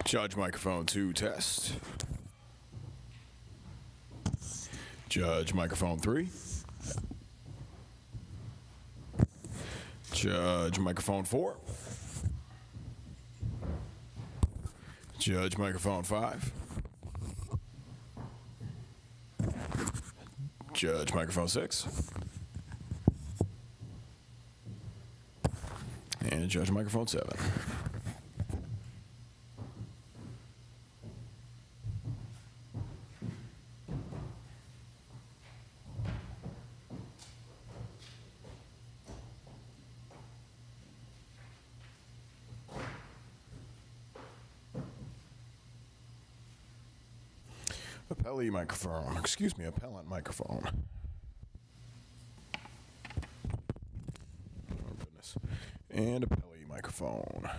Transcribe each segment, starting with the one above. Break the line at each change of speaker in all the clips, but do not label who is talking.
Judge microphone 2 test. Judge microphone 3. Judge microphone 4. Judge microphone 5. Judge microphone 6. And judge microphone 7. Appellee microphone. Excuse me, appellant microphone. Oh, goodness. And appellee microphone.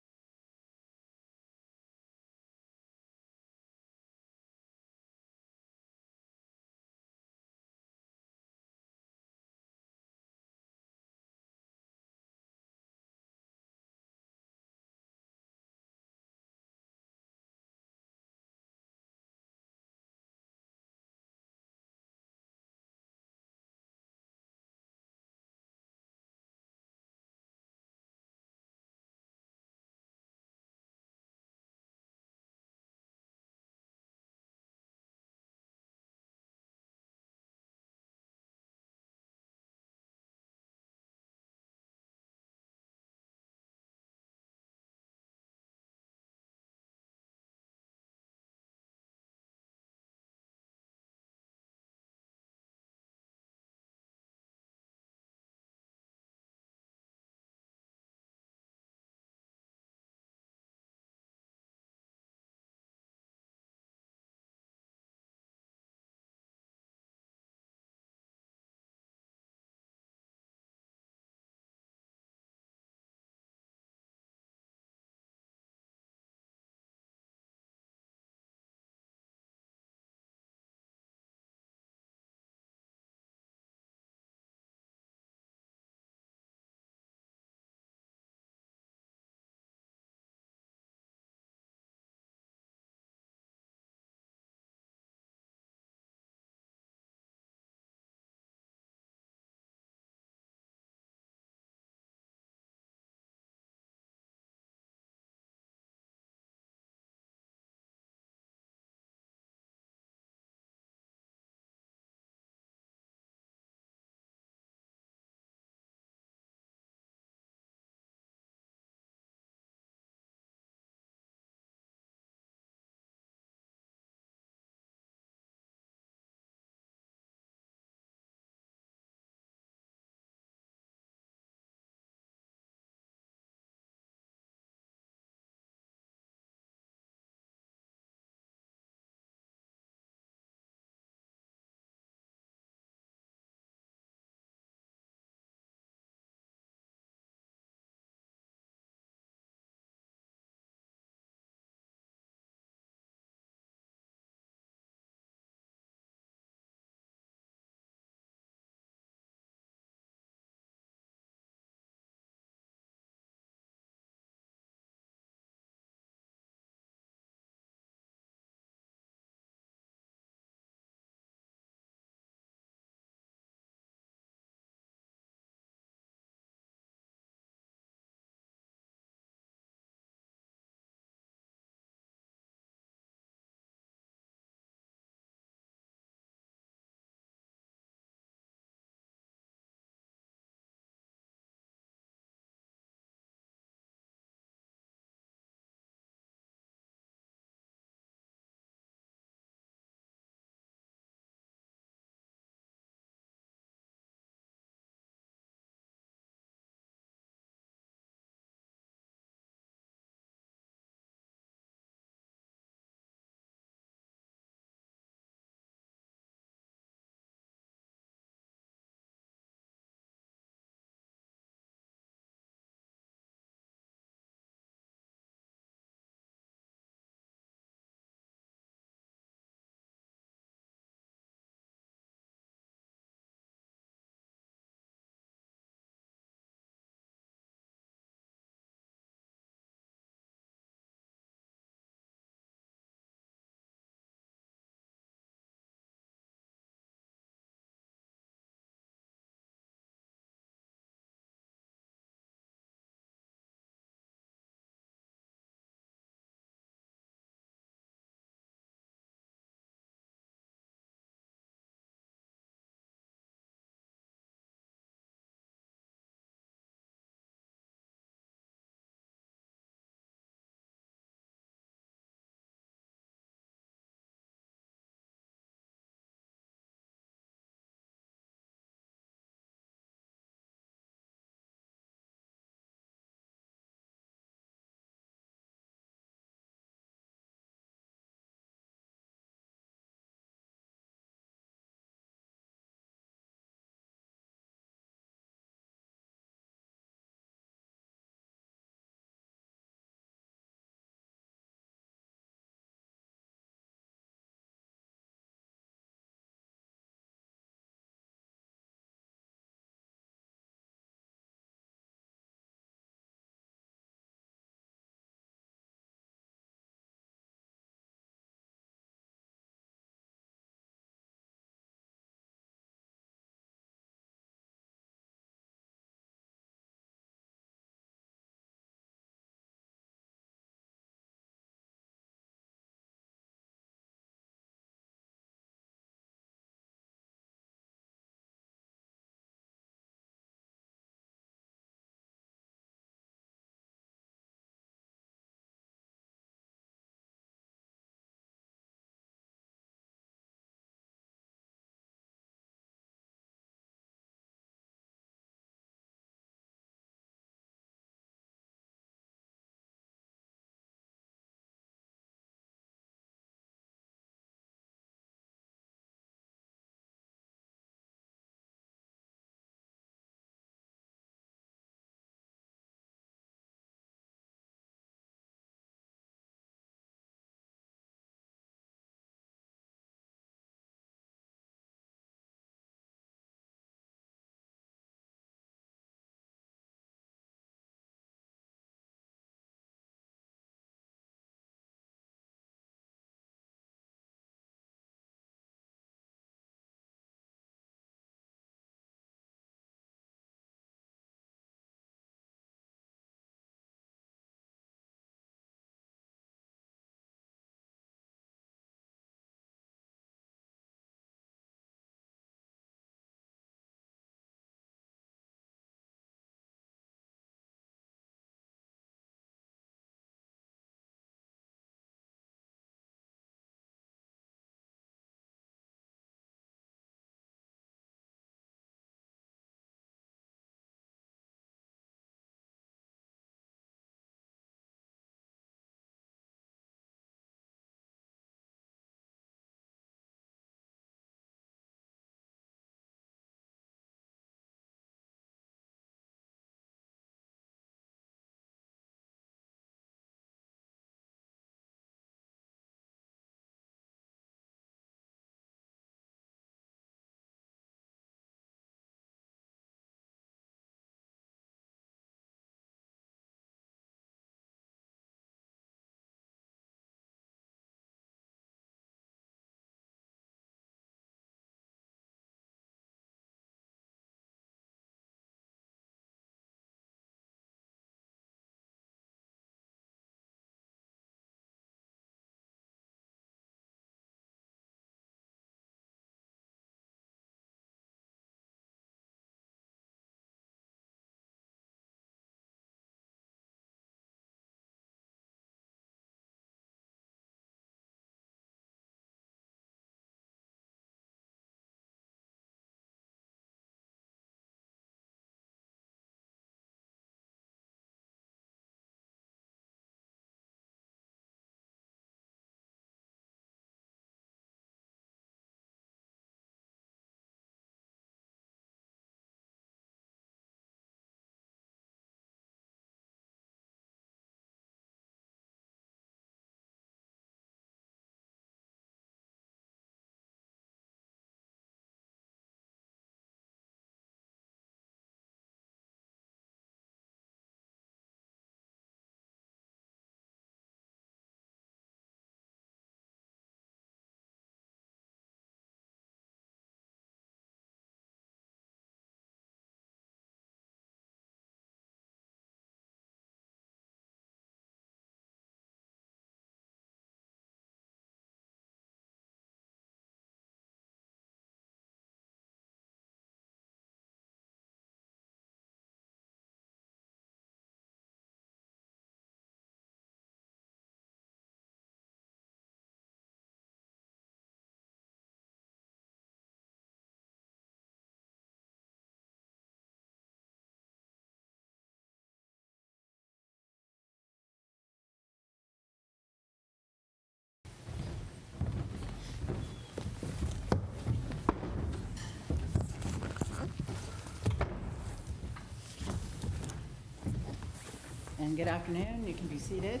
And good afternoon. You can be seated.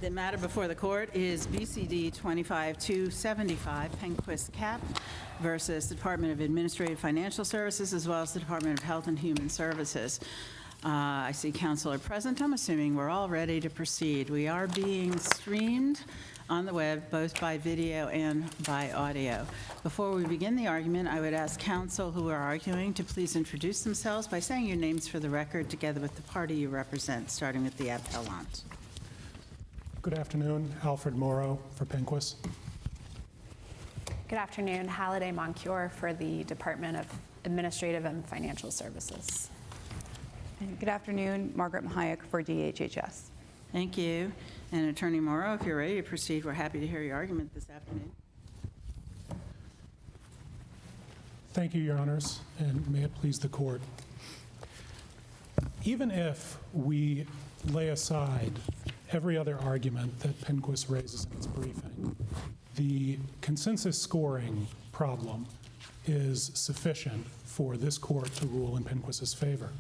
The matter before the court is BCD 25-275, PENQUIS C.A.P. versus the Department of Administrative Financial Services, as well as the Department of Health and Human Services. I see counsel are present. I'm assuming we're all ready to proceed. We are being streamed on the web, both by video and by audio. Before we begin the argument, I would ask counsel who are arguing to please introduce themselves by saying your names for the record, together with the party you represent, starting with the appellant.
Good afternoon, Alfred Morrow for PENQUIS.
Good afternoon, Halliday Moncure for the Department of Administrative and Financial Services.
And good afternoon, Margaret Mahayak for DHHS.
Thank you. And Attorney Morrow, if you're ready to proceed, we're happy to hear your argument this afternoon.
Thank you, Your Honors, and may it please the court. Even if we lay aside every other argument that PENQUIS raises in its briefing, the consensus scoring problem is sufficient for this court to rule in PENQUIS's favor.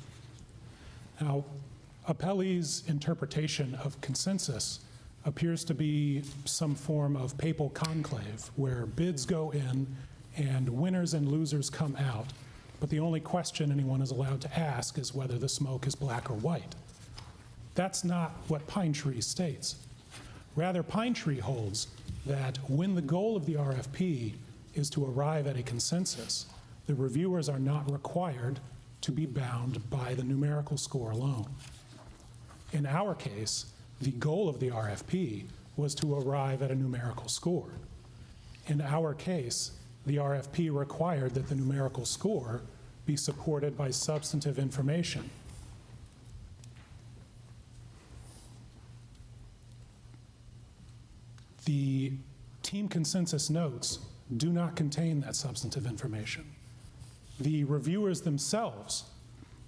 Now, appellee's interpretation of consensus appears to be some form of papal conclave where bids go in and winners and losers come out, but the only question anyone is allowed to ask is whether the smoke is black or white. That's not what Pine Tree states. Rather, Pine Tree holds that when the goal of the RFP is to arrive at a consensus, the reviewers are not required to be bound by the numerical score alone. In our case, the goal of the RFP was to arrive at a numerical score. In our case, the RFP required that the numerical score be supported by substantive information. The team consensus notes do not contain that substantive information. The reviewers themselves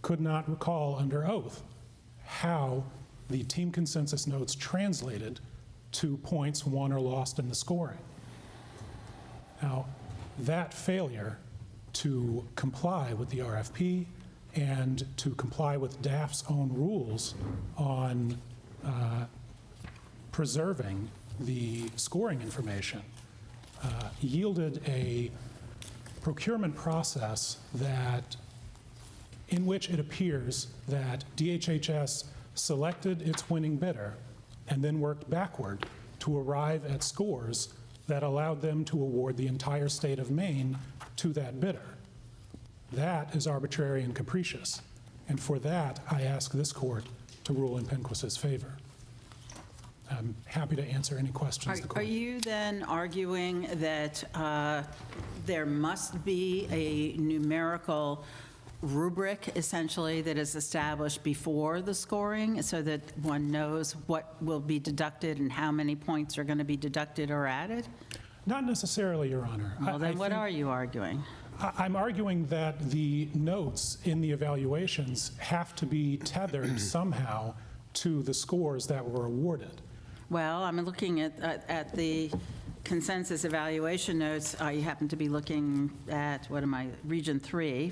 could not recall under oath how the team consensus notes translated to points won or lost in the scoring. Now, that failure to comply with the RFP and to comply with DAF's own rules on preserving the scoring information yielded a procurement process in which it appears that DHHS selected its winning bidder and then worked backward to arrive at scores that allowed them to award the entire state of Maine to that bidder. That is arbitrary and capricious, and for that, I ask this court to rule in PENQUIS's favor. I'm happy to answer any questions the court.
Are you then arguing that there must be a numerical rubric, essentially, that is established before the scoring so that one knows what will be deducted and how many points are going to be deducted or added?
Not necessarily, Your Honor.
Well, then what are you arguing?
I'm arguing that the notes in the evaluations have to be tethered somehow to the scores that were awarded.
Well, I'm looking at the consensus evaluation notes. You happen to be looking at, Region 2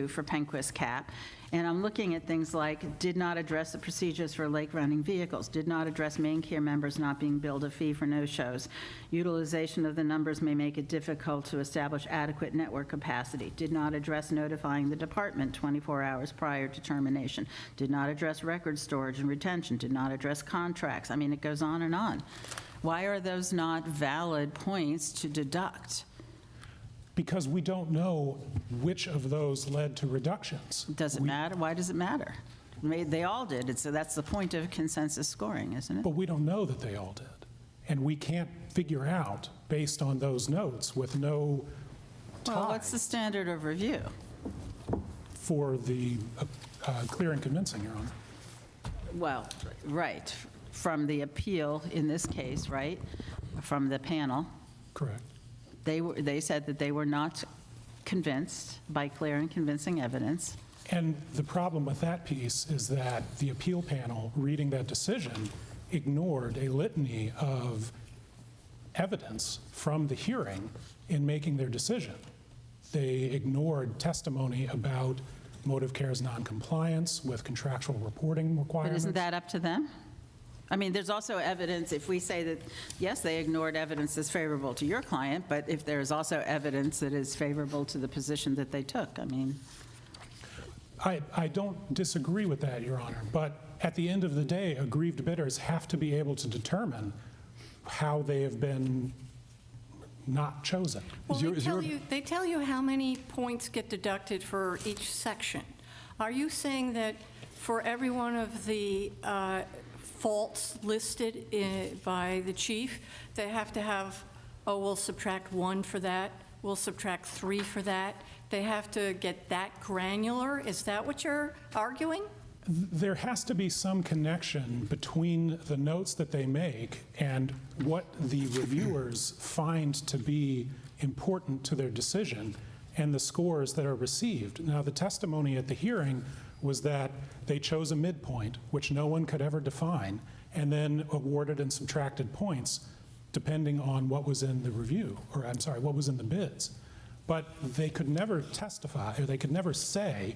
for PENQUIS C.A.P. And I'm looking at things like did not address the procedures for lake running vehicles, did not address Maine Care members not being billed a fee for no-shows. Utilization of the numbers may make it difficult to establish adequate network capacity. Did not address notifying the department 24 hours prior to termination. Did not address record storage and retention. Did not address contracts. I mean, it goes on and on. Why are those not valid points to deduct?
Because we don't know which of those led to reductions.
Does it matter? Why does it matter? They all did, so that's the point of consensus scoring, isn't it?
But we don't know that they all did. And we can't figure out, based on those notes, with no tie.
Well, what's the standard of review?
For the clear and convincing, Your Honor.
Well, right, from the appeal in this case, right, from the panel.
Correct.
They said that they were not convinced by clear and convincing evidence.
And the problem with that piece is that the appeal panel, reading that decision, ignored a litany of evidence from the hearing in making their decision. They ignored testimony about Motive Care's noncompliance with contractual reporting
But
requirements.
isn't that up to them? I mean, there's also evidence, if we say that, yes, they ignored evidence that's favorable to your client, but if there's also evidence that is favorable to the position that they took, I mean,
I don't disagree with that, Your Honor, but at the end of the day, aggrieved bidders have to be able to determine how they have been not chosen.
Well, they tell you how many points get deducted for each section. Are you saying that for every one of the faults listed by the chief, they have to have, oh, we'll subtract 1 for that, we'll subtract 3 for that? They have to get that granular? Is that what you're arguing?
There has to be some connection between the notes that they make and what the reviewers find to be important to their decision and the scores that are received. Now, the testimony at the hearing was that they chose a midpoint, which no one could ever define, and then awarded and subtracted points depending on what was in the review, or I'm sorry, what was in the bids. But they could never testify, or they could never say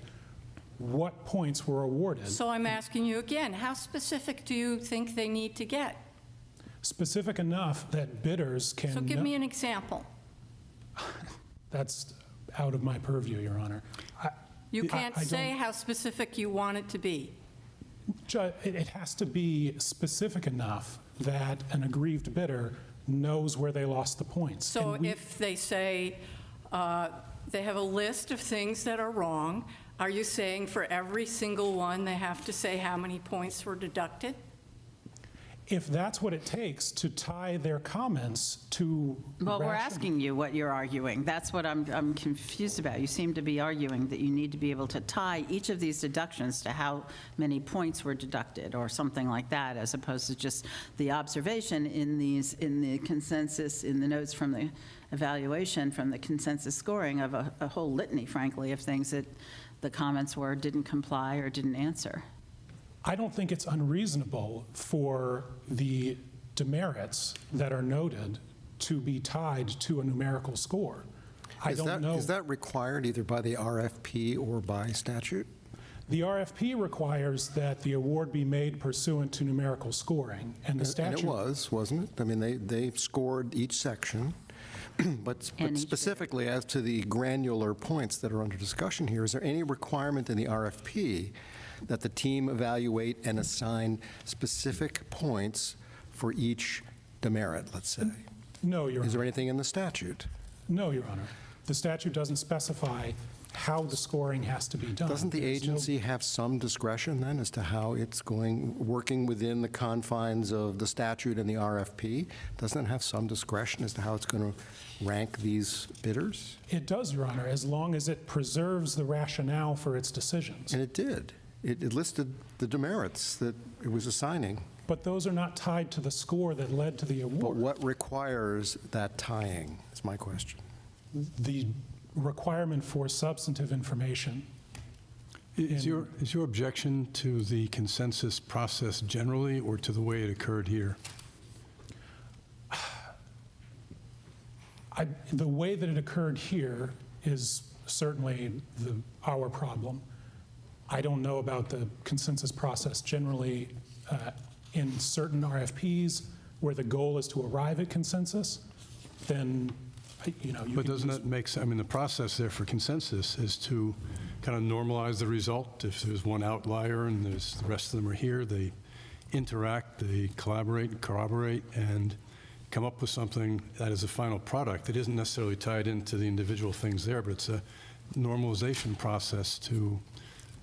what points were awarded.
So I'm asking you again, how specific do you think they need to get?
Specific enough that bidders can...
So give me an example.
That's out of my purview, Your Honor.
You can't
I
say
don't-
how specific you want it to be.
It has to be specific enough that an aggrieved bidder knows where they lost the points.
So
And we-
if they say they have a list of things that are wrong, are you saying for every single one they have to say how many points were deducted?
If that's what it takes to tie their comments to
well, we're
rational-
asking you what you're arguing. That's what I'm confused about. You seem to be arguing that you need to be able to tie each of these deductions to how many points were deducted or something like that, as opposed to just the observation in the consensus, in the notes from the evaluation, from the consensus scoring of a whole litany, frankly, of things that the comments were didn't comply or didn't answer.
I don't think it's unreasonable for the demerits that are noted to be tied to a numerical score. I don't know.
Is that required either by the RFP or by statute?
The RFP requires that the award be made pursuant to numerical scoring, and the statute...
And it was, wasn't it? I mean, they scored each section, but
And each
specifically as to the granular points that are under discussion here, is there any requirement in the RFP that the team evaluate and assign specific points for each demerit, let's say?
No, Your
Is there
Honor.
anything in the statute?
No, Your Honor. The statute doesn't specify how the scoring has to be done.
Doesn't the
There's no-
agency have some discretion then as to how it's working within the confines of the statute and the RFP? Doesn't it have some discretion as to how it's going to rank these bidders?
It does, Your Honor, as long as it preserves the rationale for its decisions.
And it did. It listed the demerits that it was assigning.
But those are not tied to the score that led to the
But
award.
what requires that tying, is my question.
The requirement for substantive information.
Is your objection to the consensus process generally or to the way it occurred here?
The way that it occurred here is certainly our problem. I don't know about the consensus process generally in certain RFPs where the goal is to arrive at consensus, then, you know, you
But
can
doesn't
use-
that make sense? I mean, the process there for consensus is to kind of normalize the result. If there's one outlier and the rest of them are here, they interact, they collaborate, corroborate, and come up with something that is a final product that isn't necessarily tied into the individual things there, but it's a normalization process to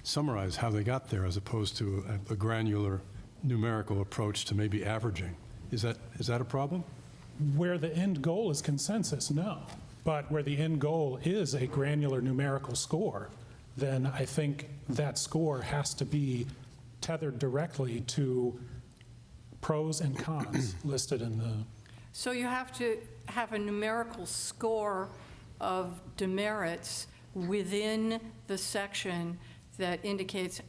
summarize how they got there as opposed to a granular numerical approach to maybe averaging. Is that a problem?
Where the end goal is consensus, no. But where the end goal is a granular numerical score, then I think that score has to be tethered directly to pros and cons listed in the...
So you have to have a numerical score of demerits within the section that indicates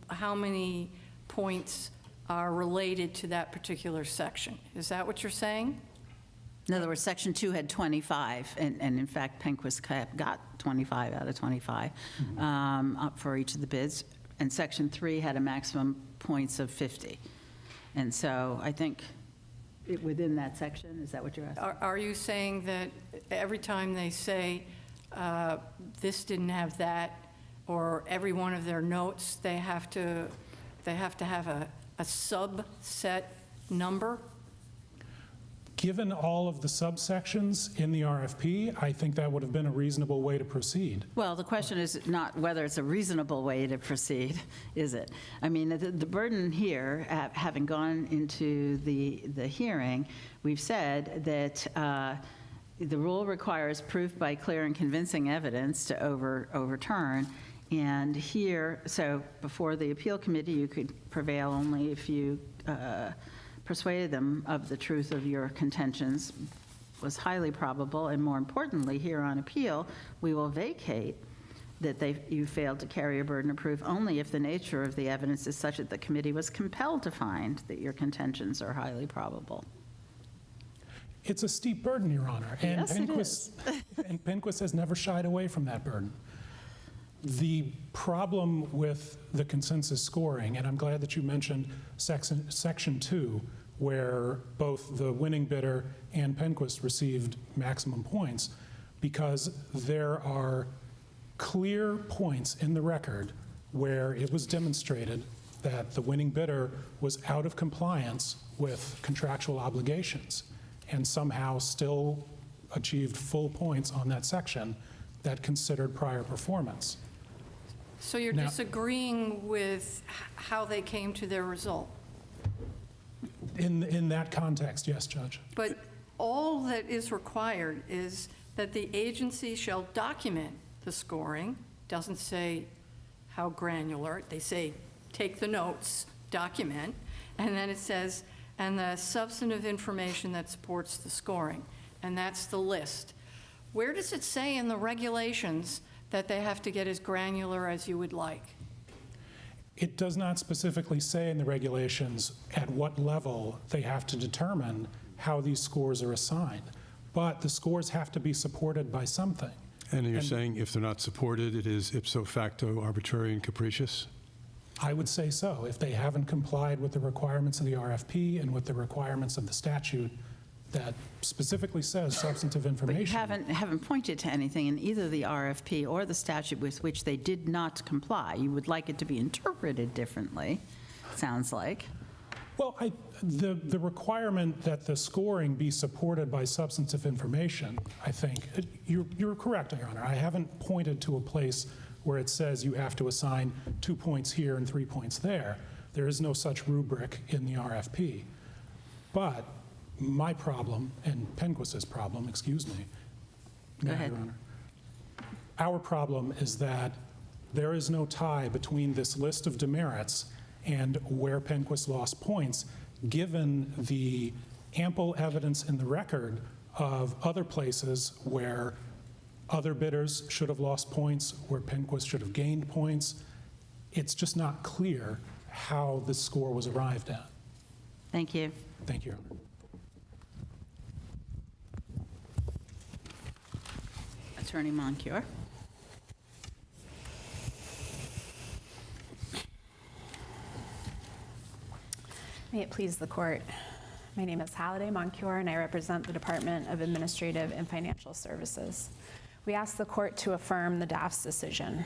how many points are related to that particular section. Is that what you're saying?
In other words, Section 2 had 25, and in fact, PENQUIS CAP got 25 out of 25 up for each of the bids, and Section 3 had a maximum points of 50. And so I think within that section, is that what you're asking?
Are you saying that every time they say, this didn't have that, or every one of their notes, they have to have a subset number?
Given all of the subsections in the RFP, I think that would have been a reasonable way to proceed.
Well, the question is not whether it's a reasonable way to proceed, is it? I mean, the burden here, having gone into the hearing, we've said that the rule requires proof by clear and convincing evidence to overturn. And here, so before the appeal committee, you could prevail only if you persuaded them of the truth of your contentions was highly probable, and more importantly, here on appeal, we will vacate that you failed to carry a burden of proof only if the nature of the evidence is such that the committee was compelled to find that your contentions are highly probable.
It's a steep burden, Your Honor. And
Yes, it is.
And PENQUIS has never shied away from that burden. The problem with the consensus scoring, and I'm glad that you mentioned Section 2, where both the winning bidder and PENQUIS received maximum points, because there are clear points in the record where it was demonstrated that the winning bidder was out of compliance with contractual obligations and somehow still achieved full points on that section that considered prior performance.
So you're
Now-
disagreeing with how they came to their result?
In that context, yes, Judge.
But all that is required is that the agency shall document the scoring. Doesn't say how granular. They say, take the notes, document, and then it says, and the substantive information that supports the scoring. And that's the list. Where does it say in the regulations that they have to get as granular as you would like?
It does not specifically say in the regulations at what level they have to determine how these scores are assigned, but the scores have to be supported by something.
And you're saying if they're not supported, it is ipso facto arbitrary and capricious?
I would say so. If they haven't complied with the requirements of the RFP and with the requirements of the statute that specifically says substantive
But you
information.
haven't pointed to anything in either the RFP or the statute with which they did not comply. You would like it to be interpreted differently, sounds like.
Well, the requirement that the scoring be supported by substantive information, I think, you're correct, Your Honor. I haven't pointed to a place where it says you have to assign 2 points here and 3 points there. There is no such rubric in the RFP. But my problem, and PENQUIS's problem, excuse me,
Go ahead.
Your Honor, our problem is that there is no tie between this list of demerits and where PENQUIS lost points, given the ample evidence in the record of other places where other bidders should have lost points, where PENQUIS should have gained points. It's just not clear how the score was arrived at.
Thank you.
Thank you, Your Honor.
Attorney Moncure.
May it please the court. My name is Halliday Moncure, and I represent the Department of Administrative and Financial Services. We ask the court to affirm the DAF's decision.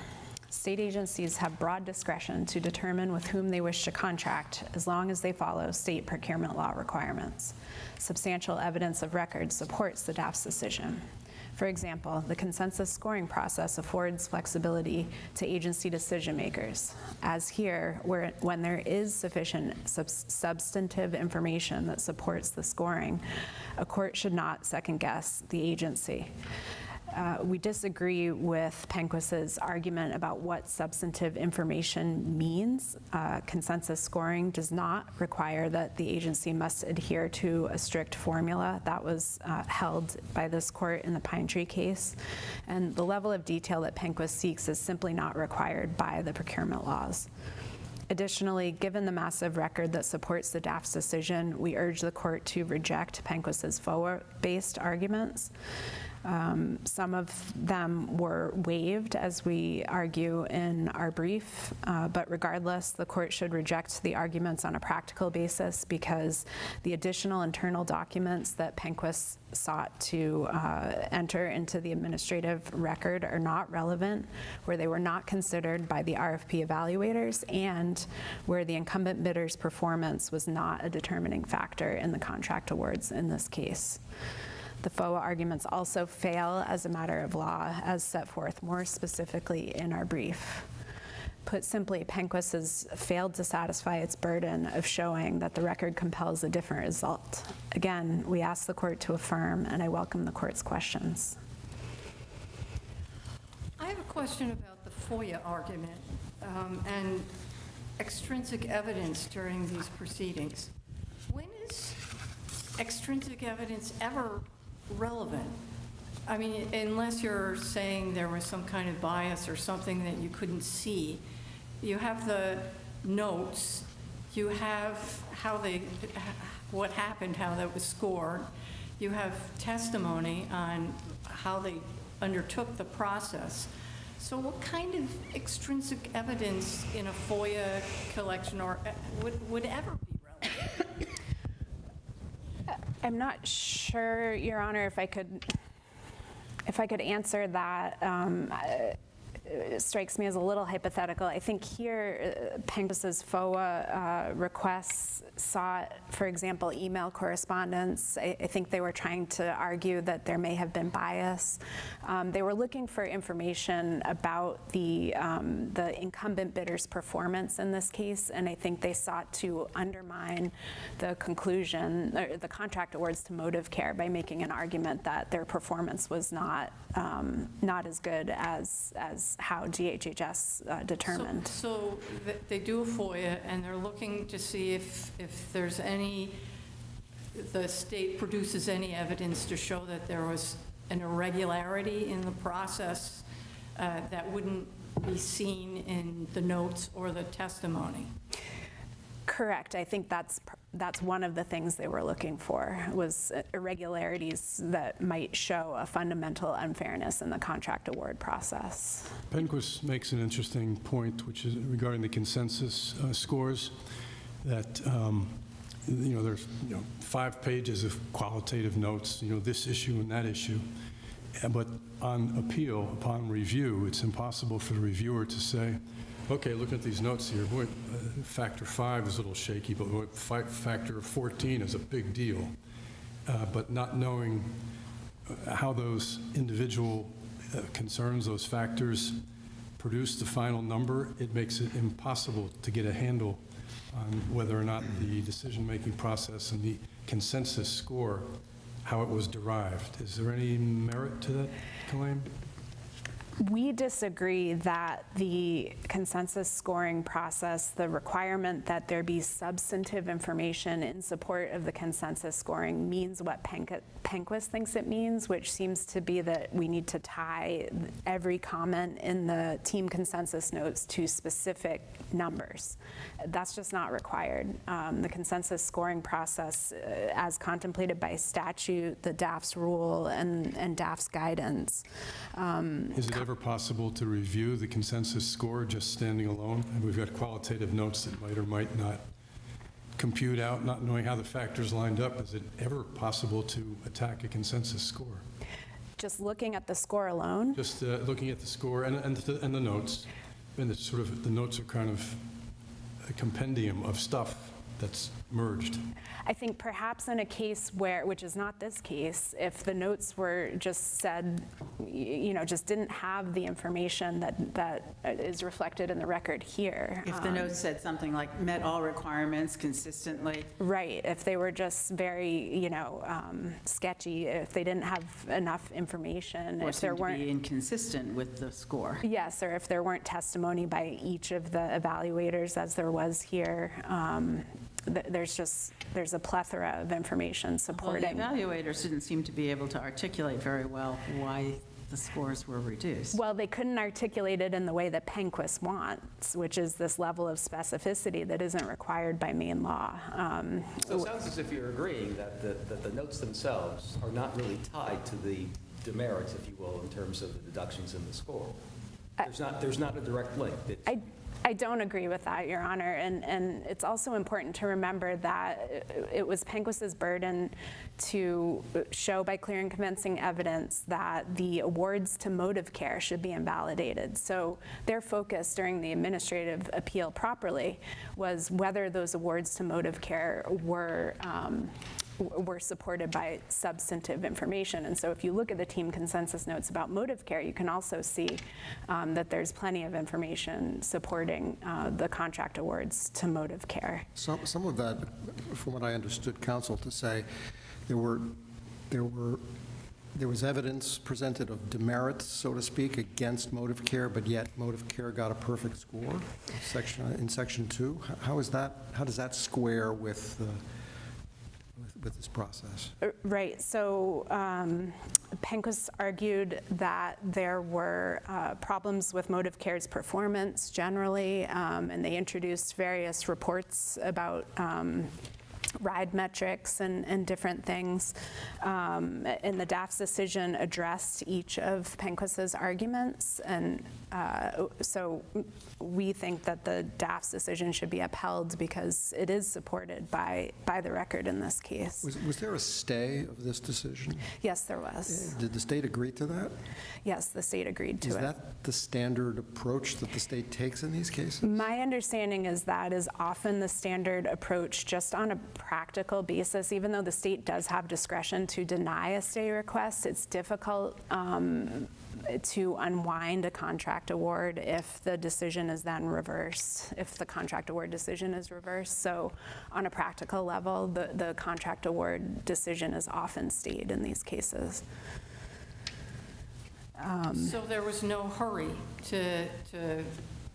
State agencies have broad discretion to determine with whom they wish to contract as long as they follow state procurement law requirements. Substantial evidence of record supports the DAF's decision. For example, the consensus scoring process affords flexibility to agency decision makers. As here, when there is sufficient substantive information that supports the scoring, a court should not second guess the agency. We disagree with PENQUIS's argument about what substantive information means. Consensus scoring does not require that the agency must adhere to a strict formula. That was held by this court in the Pine Tree case. And the level of detail that PENQUIS seeks is simply not required by the procurement laws. Additionally, given the massive record that supports the DAF's decision, we urge the court to reject PENQUIS's FOA-based arguments. Some of them were waived, as we argue in our brief, but regardless, the court should reject the arguments on a practical basis because the additional internal documents that PENQUIS sought to enter into the administrative record are not relevant, where they were not considered by the RFP evaluators, and where the incumbent bidder's performance was not a determining factor in the contract awards in this case. The FOA arguments also fail as a matter of law, as set forth more specifically in our brief. Put simply, PENQUIS has failed to satisfy its burden of showing that the record compels a different result. Again, we ask the court to affirm, and I welcome the court's questions.
I have a question about the FOIA argument and extrinsic evidence during these proceedings. When is extrinsic evidence ever relevant? I mean, unless you're saying there was some kind of bias or something that you couldn't see. You have the notes, you have what happened, how that was scored. You have testimony on how they undertook the process. So what kind of extrinsic evidence in a FOIA collection or would ever be relevant?
I'm not sure, Your Honor, if I could answer that. It strikes me as a little hypothetical. I think here, PENQUIS's FOA requests sought, for example, email correspondence. I think they were trying to argue that there may have been bias. They were looking for information about the incumbent bidder's performance in this case, and I think they sought to undermine the conclusion, or the contract awards to Motive Care by making an argument that their performance was not as good as how DHHS determined.
So they do a FOIA, and they're looking to see if there's the state produces any evidence to show that there was an irregularity in the process that wouldn't be seen in the notes or the testimony.
Correct. I think that's one of the things they were looking for, was irregularities that might show a fundamental unfairness in the contract award process.
PENQUIS makes an interesting point, which is regarding the consensus scores, that there's 5 pages of qualitative notes, this issue and that issue, but on appeal, upon review, it's impossible for the reviewer to say, okay, look at these notes here. Boy, factor 5 is a little shaky, but factor 14 is a big deal. But not knowing how those individual concerns, those factors, produce the final number, it makes it impossible to get a handle on whether or not the decision-making process and the consensus score, how it was derived. Is there any merit to that claim?
We disagree that the consensus scoring process, the requirement that there be substantive information in support of the consensus scoring, means what PENQUIS thinks it means, which seems to be that we need to tie every comment in the team consensus notes to specific numbers. That's just not required. The consensus scoring process, as contemplated by statute, the DAF's rule, and DAF's guidance.
Is it ever possible to review the consensus score just standing alone? And we've got qualitative notes that might or might not compute out, not knowing how the factors lined up. Is it ever possible to attack a consensus score?
Just looking at the score alone?
Just looking at the score and the notes. And it's sort of, the notes are kind of a compendium of stuff that's merged.
I think perhaps in a case where, which is not this case, if the notes were just said, just didn't have the information that is reflected in the record here.
If the notes said something like met all requirements consistently.
Right, if they were just very, sketchy, if they didn't have enough information,
Or
if there
seemed to
weren't.
be inconsistent with the score.
Yes, or if there weren't testimony by each of the evaluators, as there was here. There's a plethora of information
Well, the
supporting.
evaluators didn't seem to be able to articulate very well why the scores were reduced.
Well, they couldn't articulate it in the way that PENQUIS wants, which is this level of specificity that isn't required by Maine law.
So it sounds as if you're agreeing that the notes themselves are not really tied to the demerits, if you will, in terms of the deductions in the score. There's not a direct link.
I don't agree with that, Your Honor, and it's also important to remember that it was PENQUIS's burden to show by clear and convincing evidence that the awards to motive care should be invalidated. So their focus during the administrative appeal properly was whether those awards to motive care were supported by substantive information. And so if you look at the team consensus notes about motive care, you can also see that there's plenty of information supporting the contract awards to motive care.
Some of that, from what I understood counsel to say, there was evidence presented of demerits, so to speak, against motive care, but yet motive care got a perfect score in Section 2. How does that square with this process?
Right, so PENQUIS argued that there were problems with motive care's performance generally, and they introduced various reports about ride metrics and different things. And the DAF's decision addressed each of PENQUIS's arguments, and so we think that the DAF's decision should be upheld because it is supported by the record in this case.
Was there a stay of this decision?
Yes, there was.
Did the state agree to that?
Yes, the state agreed to it.
Is that the standard approach that the state takes in these cases?
My understanding is that is often the standard approach just on a practical basis. Even though the state does have discretion to deny a stay request, it's difficult to unwind a contract award if the decision is then reversed, if the contract award decision is reversed. So on a practical level, the contract award decision is often stayed in these cases.
So there was no hurry to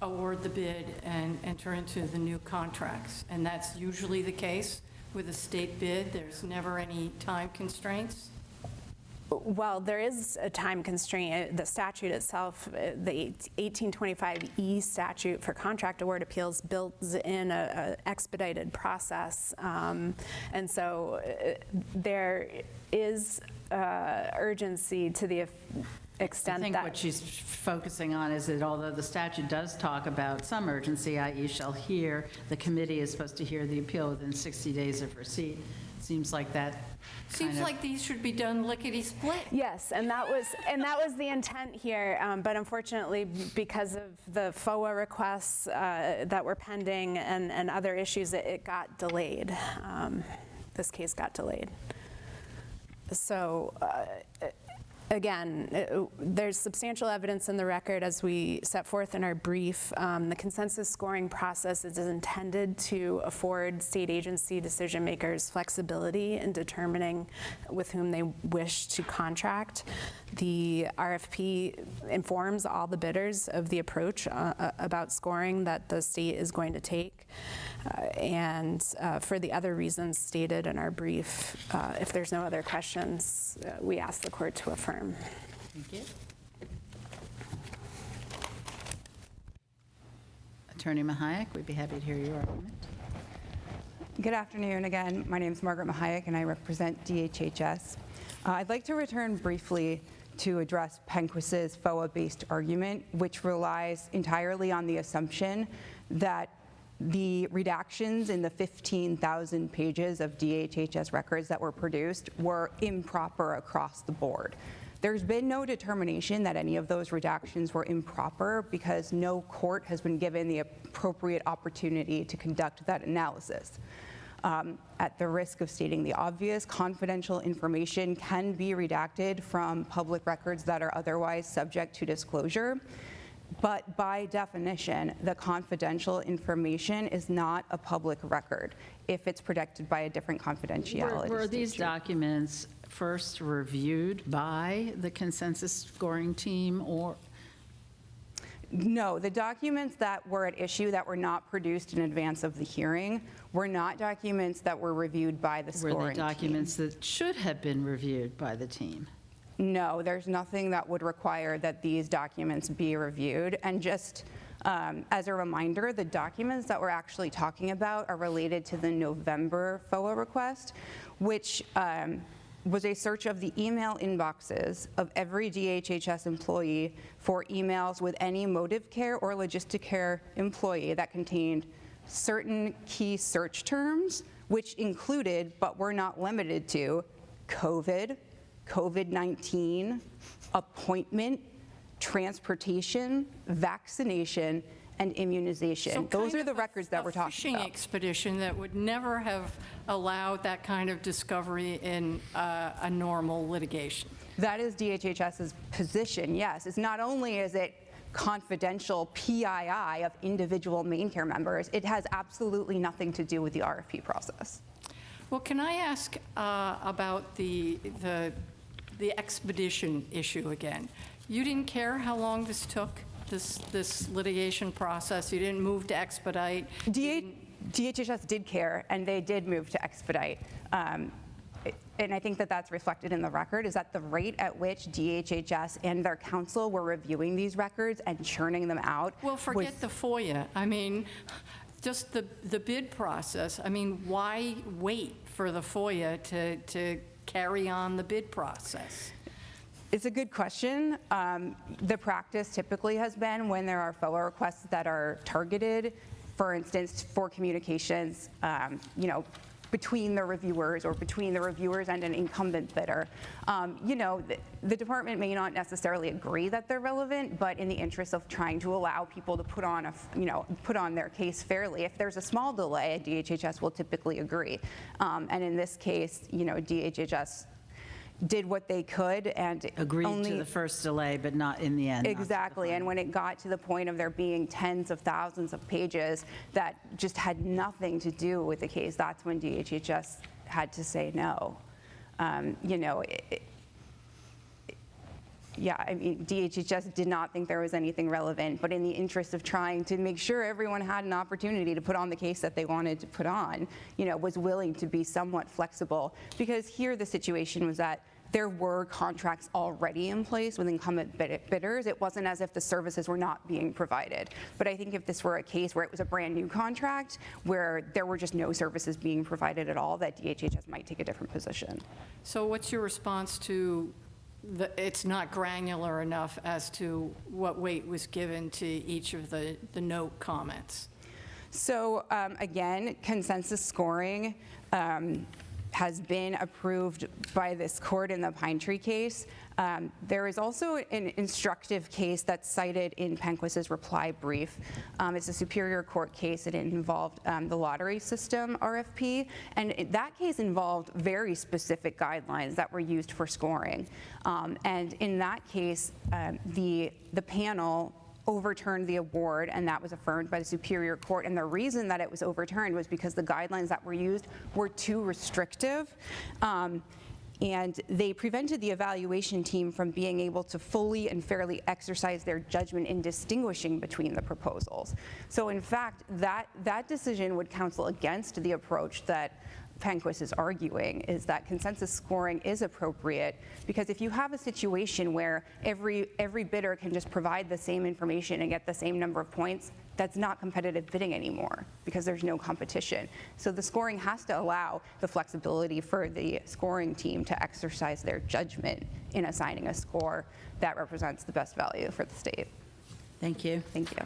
award the bid and enter into the new contracts, and that's usually the case with a state bid? There's never any time constraints?
Well, there is a time constraint. The statute itself, the 1825E statute for contract award appeals, builds in an expedited process. And so there is urgency to the extent that...
I think what she's focusing on is that although the statute does talk about some urgency, i.e. shall hear, the committee is supposed to hear the appeal within 60 days of receipt. Seems like that
Seems like these should be done lickety-split.
Yes, and that was the intent here, but unfortunately, because of the FOA requests that were pending and other issues, it got delayed. This case got delayed. So again, there's substantial evidence in the record as we set forth in our brief. The consensus scoring process is intended to afford state agency decision makers flexibility in determining with whom they wish to contract. The RFP informs all the bidders of the approach about scoring that the state is going to take. And for the other reasons stated in our brief, if there's no other questions, we ask the court to affirm.
Thank you. Attorney Mahayak, we'd be happy to hear your argument.
Good afternoon again. My name is Margaret Mahayak, and I represent DHHS. I'd like to return briefly to address PENQUIS's FOA-based argument, which relies entirely on the assumption that the redactions in the 15,000 pages of DHHS records that were produced were improper across the board. There's been no determination that any of those redactions were improper because no court has been given the appropriate opportunity to conduct that analysis. At the risk of stating the obvious, confidential information can be redacted from public records that are otherwise subject to disclosure. But by definition, the confidential information is not a public record if it's protected by a different confidentiality
Were these
statute.
documents first reviewed by the consensus scoring team or?
No, the documents that were at issue that were not produced in advance of the hearing were not documents that were reviewed by the scoring team.
Were they documents that should have been reviewed by the team?
No, there's nothing that would require that these documents be reviewed. And just as a reminder, the documents that we're actually talking about are related to the November FOA request, which was a search of the email inboxes of every DHHS employee for emails with any motive care or logistic care employee that contained certain key search terms, which included, but were not limited to, COVID, COVID-19, appointment, transportation, vaccination, and immunization. Those are the records that we're talking
A fishing
about.
expedition that would never have allowed that kind of discovery in a normal litigation.
That is DHHS's position, yes. It's not only is it confidential PII of individual Maine Care members, it has absolutely nothing to do with the RFP process.
Well, can I ask about the expedition issue again? You didn't care how long this took, this litigation process? You didn't move to expedite?
DHHS did care, and they did move to expedite. And I think that that's reflected in the record, is that the rate at which DHHS and their counsel were reviewing these records and churning them out.
Well, forget the FOIA. I mean, just the bid process. I mean, why wait for the FOIA to carry on the bid process?
It's a good question. The practice typically has been when there are FOA requests that are targeted, for instance, for communications, between the reviewers or between the reviewers and an incumbent bidder. The department may not necessarily agree that they're relevant, but in the interest of trying to allow people to put on their case fairly, if there's a small delay, DHHS will typically agree. And in this case, DHHS did what they could and
Agreed to the first delay, but not in the end.
Exactly, and when it got to the point of there being tens of thousands of pages that just had nothing to do with the case, that's when DHHS had to say no. DHHS did not think there was anything relevant, but in the interest of trying to make sure everyone had an opportunity to put on the case that they wanted to put on, was willing to be somewhat flexible. Because here the situation was that there were contracts already in place with incumbent bidders. It wasn't as if the services were not being provided. But I think if this were a case where it was a brand new contract, where there were just no services being provided at all, that DHHS might take a different position.
So what's your response to it's not granular enough as to what weight was given to each of the note comments?
So again, consensus scoring has been approved by this court in the Pine Tree case. There is also an instructive case that's cited in PENQUIS's reply brief. It's a Superior Court case, and it involved the lottery system RFP, and that case involved very specific guidelines that were used for scoring. And in that case, the panel overturned the award, and that was affirmed by the Superior Court. And the reason that it was overturned was because the guidelines that were used were too restrictive. And they prevented the evaluation team from being able to fully and fairly exercise their judgment in distinguishing between the proposals. So in fact, that decision would counsel against the approach that PENQUIS is arguing, is that consensus scoring is appropriate, because if you have a situation where every bidder can just provide the same information and get the same number of points, that's not competitive bidding anymore, because there's no competition. So the scoring has to allow the flexibility for the scoring team to exercise their judgment in assigning a score that represents the best value for the state.
Thank you.
Thank you.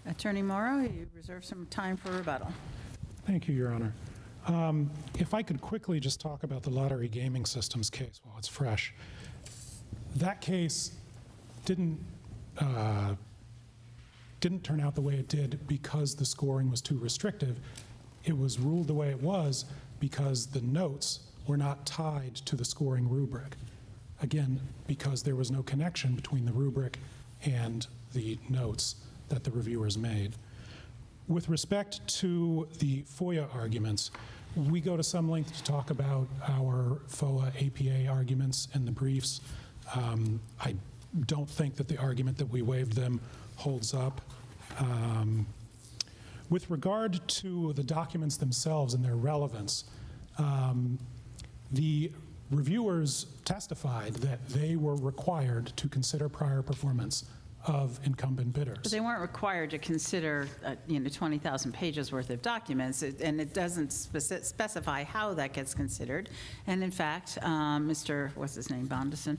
Attorney Morrow, you reserve some time for rebuttal.
Thank you, Your Honor. If I could quickly just talk about the lottery gaming systems case while it's fresh. That case didn't turn out the way it did because the scoring was too restrictive. It was ruled the way it was because the notes were not tied to the scoring rubric. Again, because there was no connection between the rubric and the notes that the reviewers made. With respect to the FOIA arguments, we go to some length to talk about our FOA APA arguments in the briefs. I don't think that the argument that we waived them holds up. With regard to the documents themselves and their relevance, the reviewers testified that they were required to consider prior performance of incumbent bidders.
But they weren't required to consider, 20,000 pages worth of documents, and it doesn't specify how that gets considered. And in fact, Mr., what's his name, Bondison,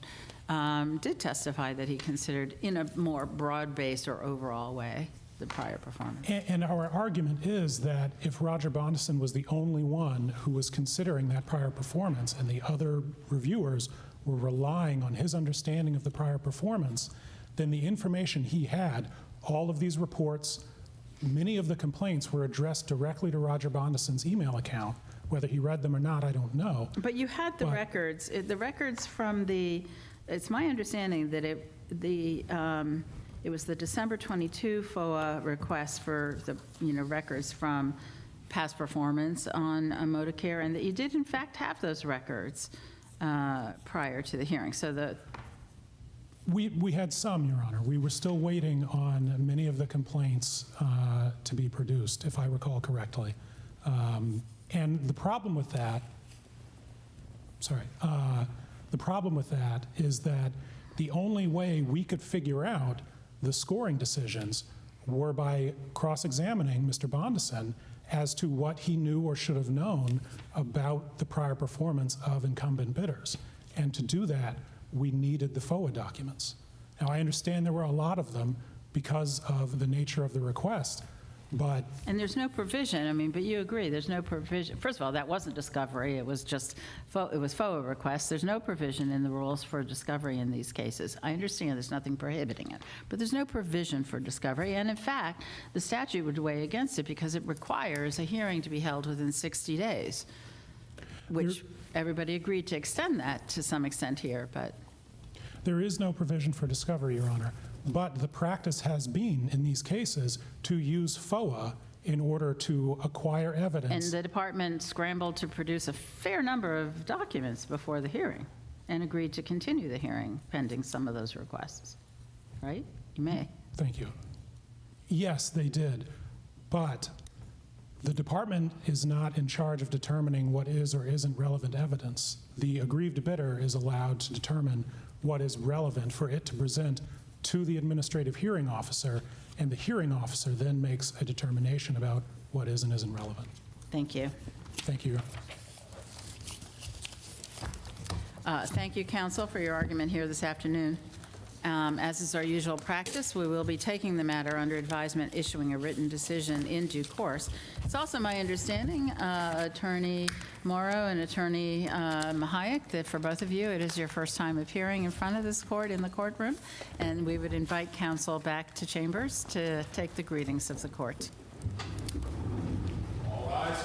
did testify that he considered in a more broad-based or overall way the prior performance.
And our argument is that if Roger Bondison was the only one who was considering that prior performance and the other reviewers were relying on his understanding of the prior performance, then the information he had, all of these reports, many of the complaints were addressed directly to Roger Bondison's email account. Whether he read them or not, I don't know.
But you had the records, from the, it's my understanding that it was the December 22 FOA request for the, records from past performance on Modicare, and that you did in fact have those records prior to the hearing. So
We had some, Your Honor. We were still waiting on many of the complaints to be produced, if I recall correctly. And the problem with that, the problem with that is that the only way we could figure out the scoring decisions were by cross-examining Mr. Bondison as to what he knew or should have known about the prior performance of incumbent bidders. And to do that, we needed the FOA documents. Now, I understand there were a lot of them because of the nature of the request, but...
And there's no provision, but you agree, there's no provision. First of all, that wasn't discovery, it was just, it was FOA requests. There's no provision in the rules for discovery in these cases. I understand there's nothing prohibiting it, but there's no provision for discovery. And in fact, the statute would weigh against it because it requires a hearing to be held within 60 days, which everybody agreed to extend that to some extent here, but...
There is no provision for discovery, Your Honor, but the practice has been, in these cases, to use FOA in order to acquire evidence.
And the department scrambled to produce a fair number of documents before the hearing and agreed to continue the hearing pending some of those requests, right? You may.
Thank you. Yes, they did, but the department is not in charge of determining what is or isn't relevant evidence. The aggrieved bidder is allowed to determine what is relevant for it to present to the administrative hearing officer, and the hearing officer then makes a determination about what is and isn't relevant.
Thank you.
Thank you.
Thank you, counsel, for your argument here this afternoon. As is our usual practice, we will be taking the matter under advisement, issuing a written decision in due course. It's also my understanding, Attorney Morrow and Attorney Mahayek, that for both of you, it is your first time appearing in front of this court in the courtroom, and we would invite counsel back to chambers to take the greetings of the court.
All rise.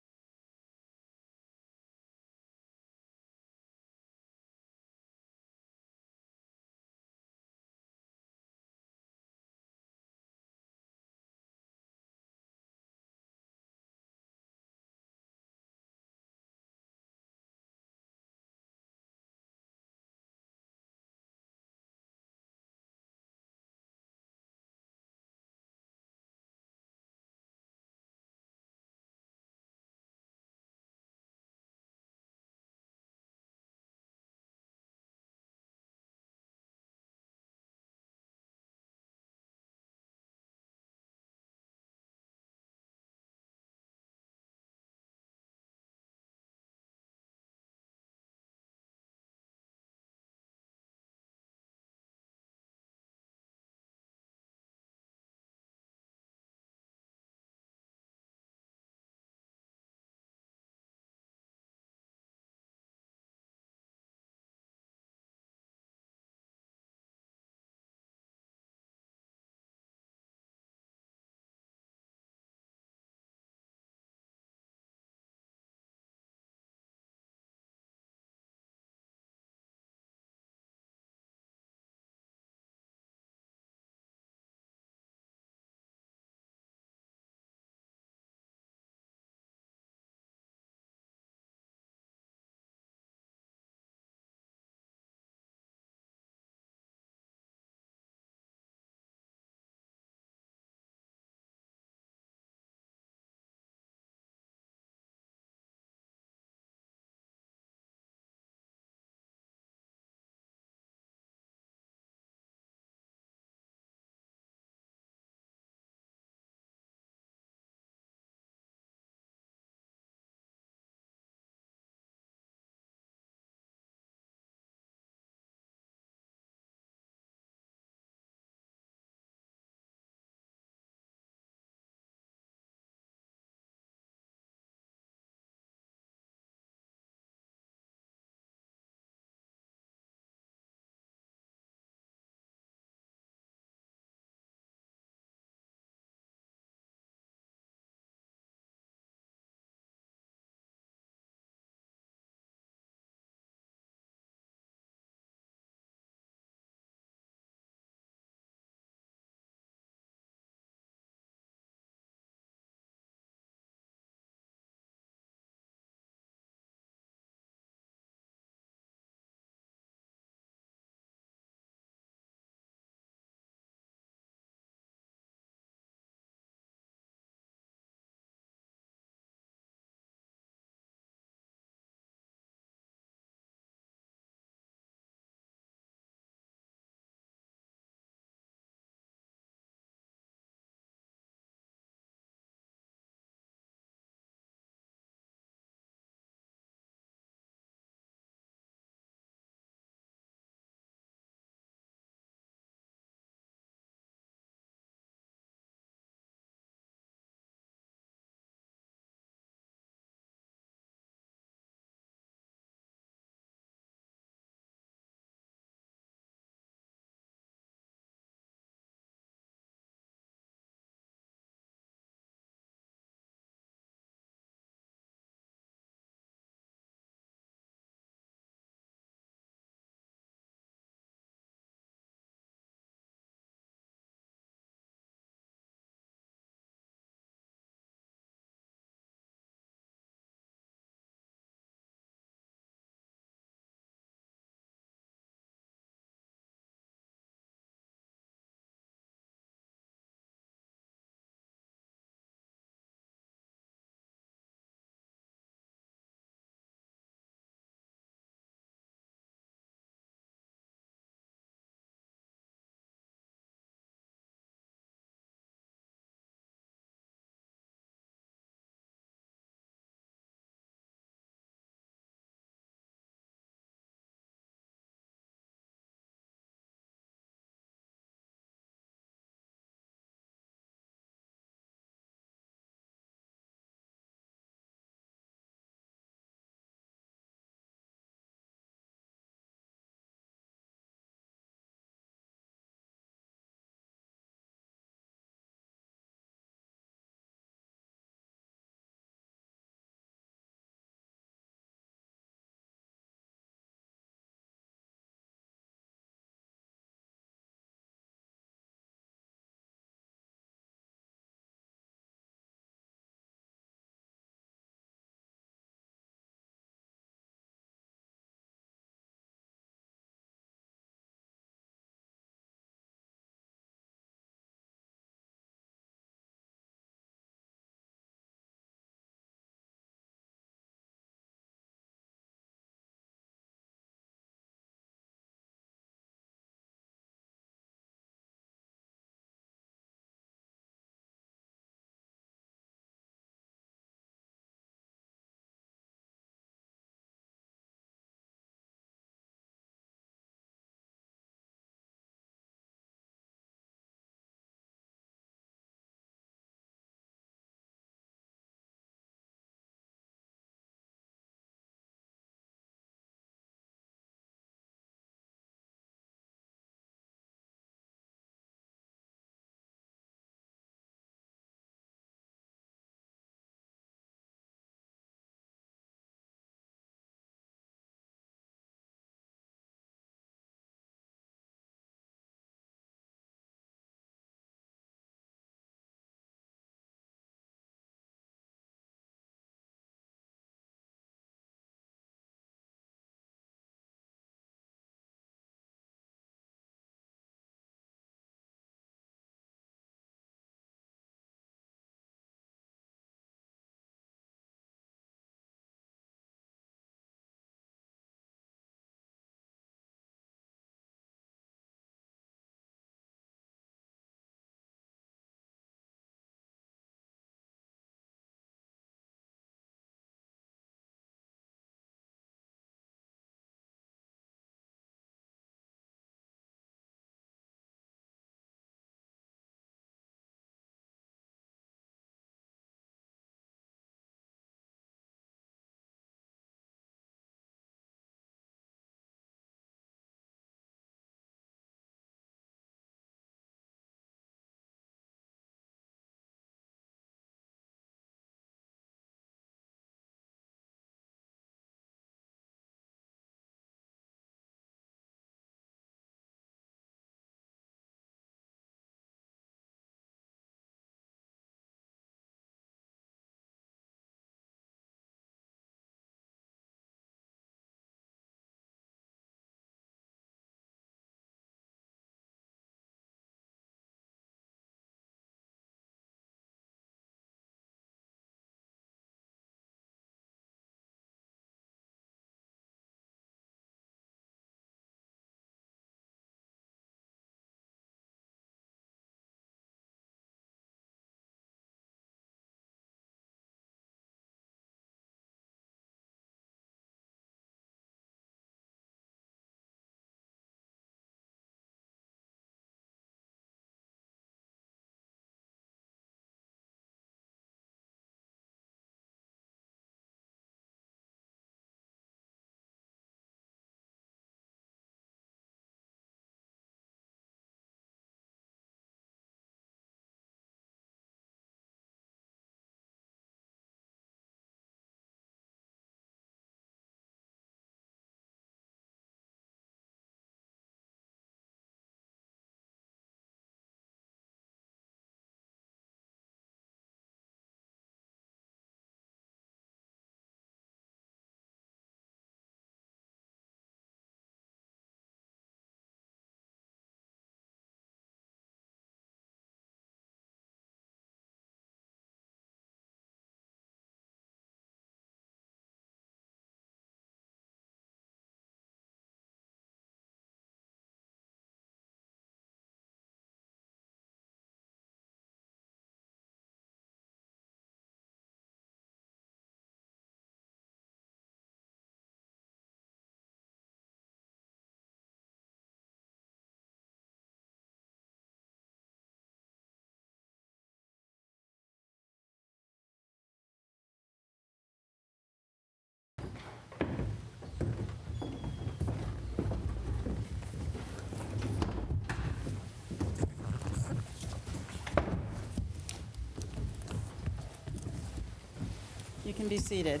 can be seated.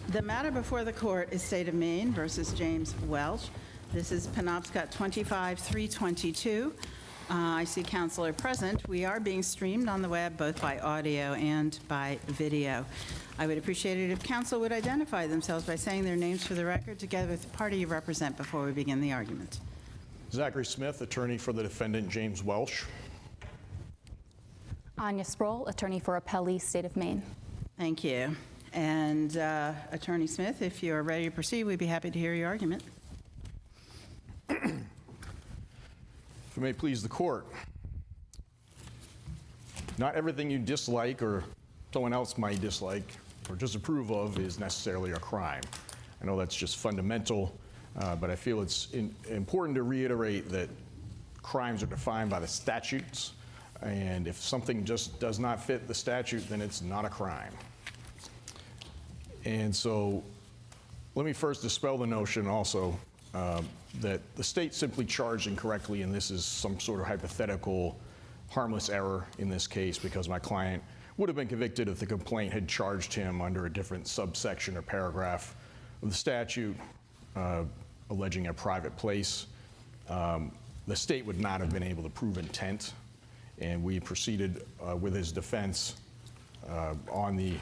The matter before the court is State of Maine versus James Welsh. This is Penobscot 25-322. I see counselor present. We are being streamed on the web, both by audio and by video. I would appreciate it if counsel would identify themselves by saying their names for the record, together with the party you represent, before we begin the argument.
Zachary Smith, attorney for the defendant James Welsh.
Anya Sproul, attorney for Appellee, State of Maine.
Thank you. And Attorney Smith, if you're ready to proceed, we'd be happy to hear your argument.
If it may please the court, not everything you dislike or someone else might dislike or disapprove of is necessarily a crime. I know that's just fundamental, but I feel it's important to reiterate that crimes are defined by the statutes, and if something just does not fit the statute, then it's not a crime. And so let me first dispel the notion also that the state simply charged incorrectly, and this is some sort of hypothetical harmless error in this case, because my client would have been convicted if the complaint had charged him under a different subsection or paragraph of the statute alleging a private place. The state would not have been able to prove intent, and we proceeded with his defense on the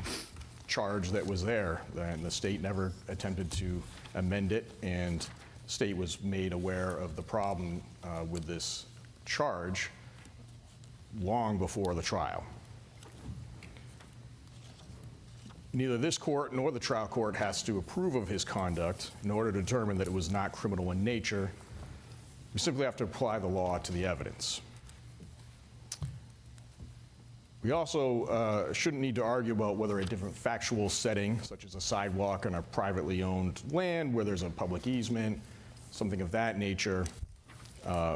charge that was there, and the state never attempted to amend it, and the state was made aware of the problem with this charge long before the trial. Neither this court nor the trial court has to approve of his conduct in order to determine that it was not criminal in nature. We simply have to apply the law to the evidence. We also shouldn't need to argue about whether a different factual setting, such as a sidewalk on a privately owned land where there's a public easement, something of that nature,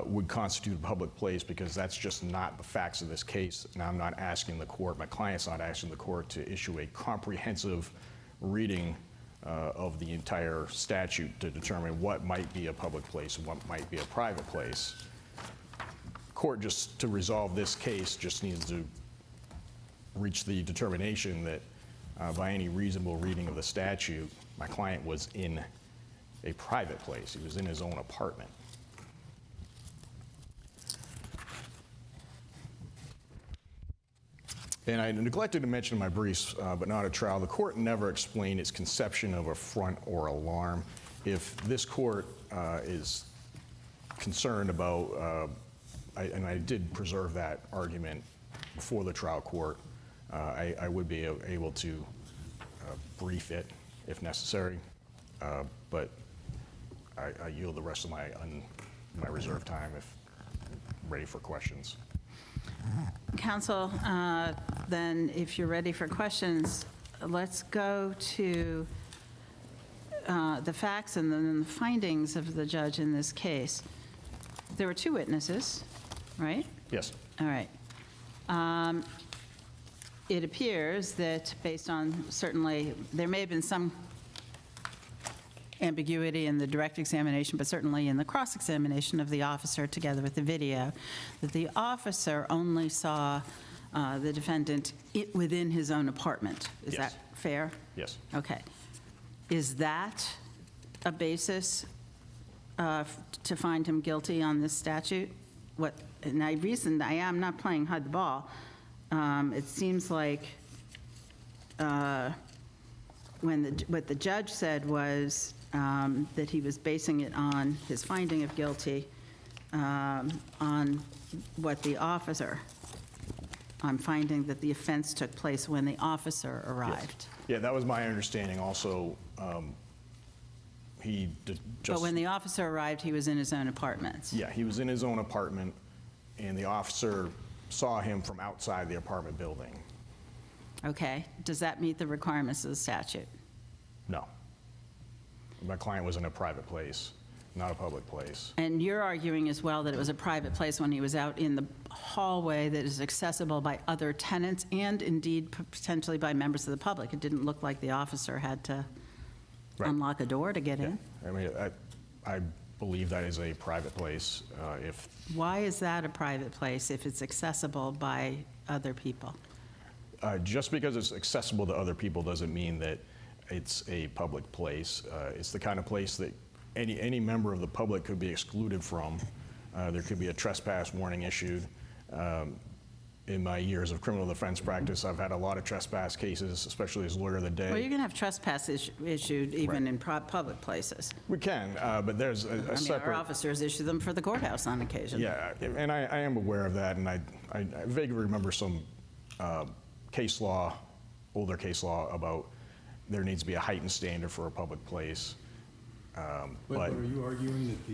would constitute a public place, because that's just not the facts of this case. And I'm not asking the court, my client's not asking the court to issue a comprehensive reading of the entire statute to determine what might be a public place and what might be a private place. Court, just to resolve this case, just needs to reach the determination that by any reasonable reading of the statute, my client was in a private place. He was in his own apartment. And I neglected to mention in my briefs, but not at trial, the court never explained its conception of affront or alarm. If this court is concerned about, and I did preserve that argument before the trial court, I would be able to brief it if necessary, but I yield the rest of my reserved time if ready for questions.
Counsel, then if you're ready for questions, let's go to the facts and then the findings of the judge in this case. There were two witnesses, right?
Yes.
All right. It appears that based on, certainly, there may have been some ambiguity in the direct examination, but certainly in the cross-examination of the officer together with the video, that the officer only saw the defendant within his own apartment. Is
Yes.
that fair?
Yes.
Okay. Is that a basis to find him guilty on this statute? And I am not playing hide the ball. It seems like what the judge said was that he was basing it on his finding of guilty on what the officer, I'm finding that the offense took place when the officer arrived.
Yeah, that was my understanding also. He did just...
But when the officer arrived, he was in his own apartment.
Yeah, he was in his own apartment, and the officer saw him from outside the apartment building.
Okay. Does that meet the requirements of the statute?
No. My client was in a private place, not a public place.
And you're arguing as well that it was a private place when he was out in the hallway that is accessible by other tenants and indeed potentially by members of the public. It didn't look like the officer had to
Right.
unlock a door to get in.
I mean, believe that is a private place. If
Why is that a private place if it's accessible by other people?
Just because it's accessible to other people doesn't mean that it's a public place. It's the kind of place that any member of the public could be excluded from. There could be a trespass warning issued. In my years of criminal defense practice, I've had a lot of trespass cases, especially as lawyer of the day.
Well, you can have trespass issued even in public places.
We can, but there's a separate...
Our officers issue them for the courthouse on occasion.
Yeah, and I am aware of that, and I vaguely remember some case law, older case law, about there needs to be a heightened standard for a public place.
But are you arguing that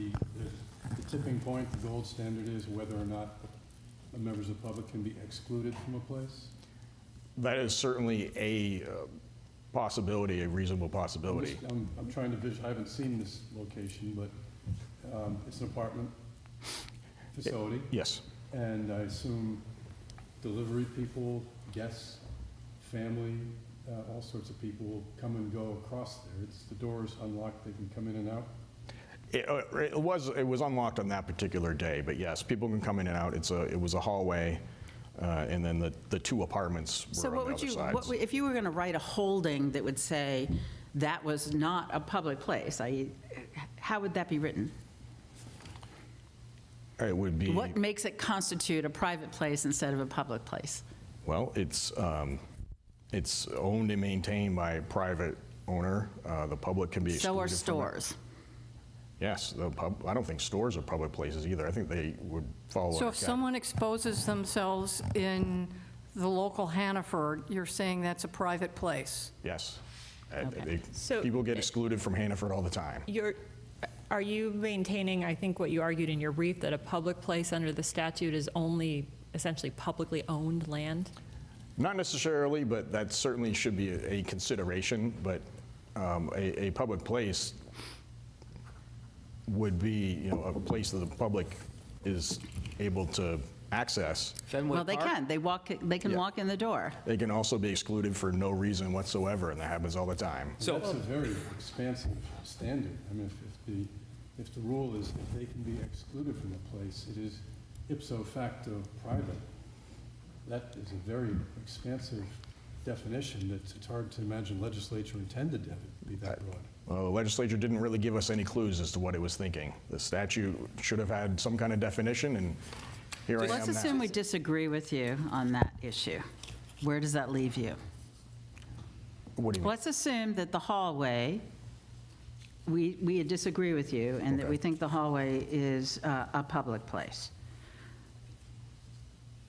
the tipping point, the gold standard is whether or not members of the public can be excluded from a place?
That is certainly a possibility, a reasonable possibility.
I'm trying to I haven't seen this location, but it's an apartment facility.
Yes.
And I assume delivery people, guests, family, all sorts of people come and go across there. The door's unlocked, they can come in and out.
It was unlocked on that particular day, but yes, people can come in and out. It was a hallway, and then the two apartments were
So
on the other sides.
if you were going to write a holding that would say that was not a public place, how would that be written?
It would be...
What makes it constitute a private place instead of a public place?
Well, it's owned and maintained by a private owner. The public can be excluded
So are
from it.
stores.
Yes, I don't think stores are public places either. I think they would follow.
So if someone exposes themselves in the local Hannaford, you're saying that's a private place?
Yes.
So-
People get excluded from Hannaford all the time.
Are you maintaining, I think what you argued in your brief, that a public place under the statute is only essentially publicly owned land?
Not necessarily, but that certainly should be a consideration. But a public place would be, a place that the public is able to access.
Fenway
Well, they
Park?
can. They can
Yeah.
walk in the door.
They can also be excluded for no reason whatsoever, and that happens all the time.
So that's a very expansive standard. I mean, if the rule is if they can be excluded from the place, it is ipso facto private. That is a very expansive definition that it's hard to imagine legislature intended to have it be that broad.
Well, the legislature didn't really give us any clues as to what it was thinking. The statute should have had some kind of definition, and here I am now.
Let's assume we disagree with you on that issue. Where does that leave you?
What do you mean?
Let's assume that the hallway, we disagree with you, and that we think the hallway is a public place.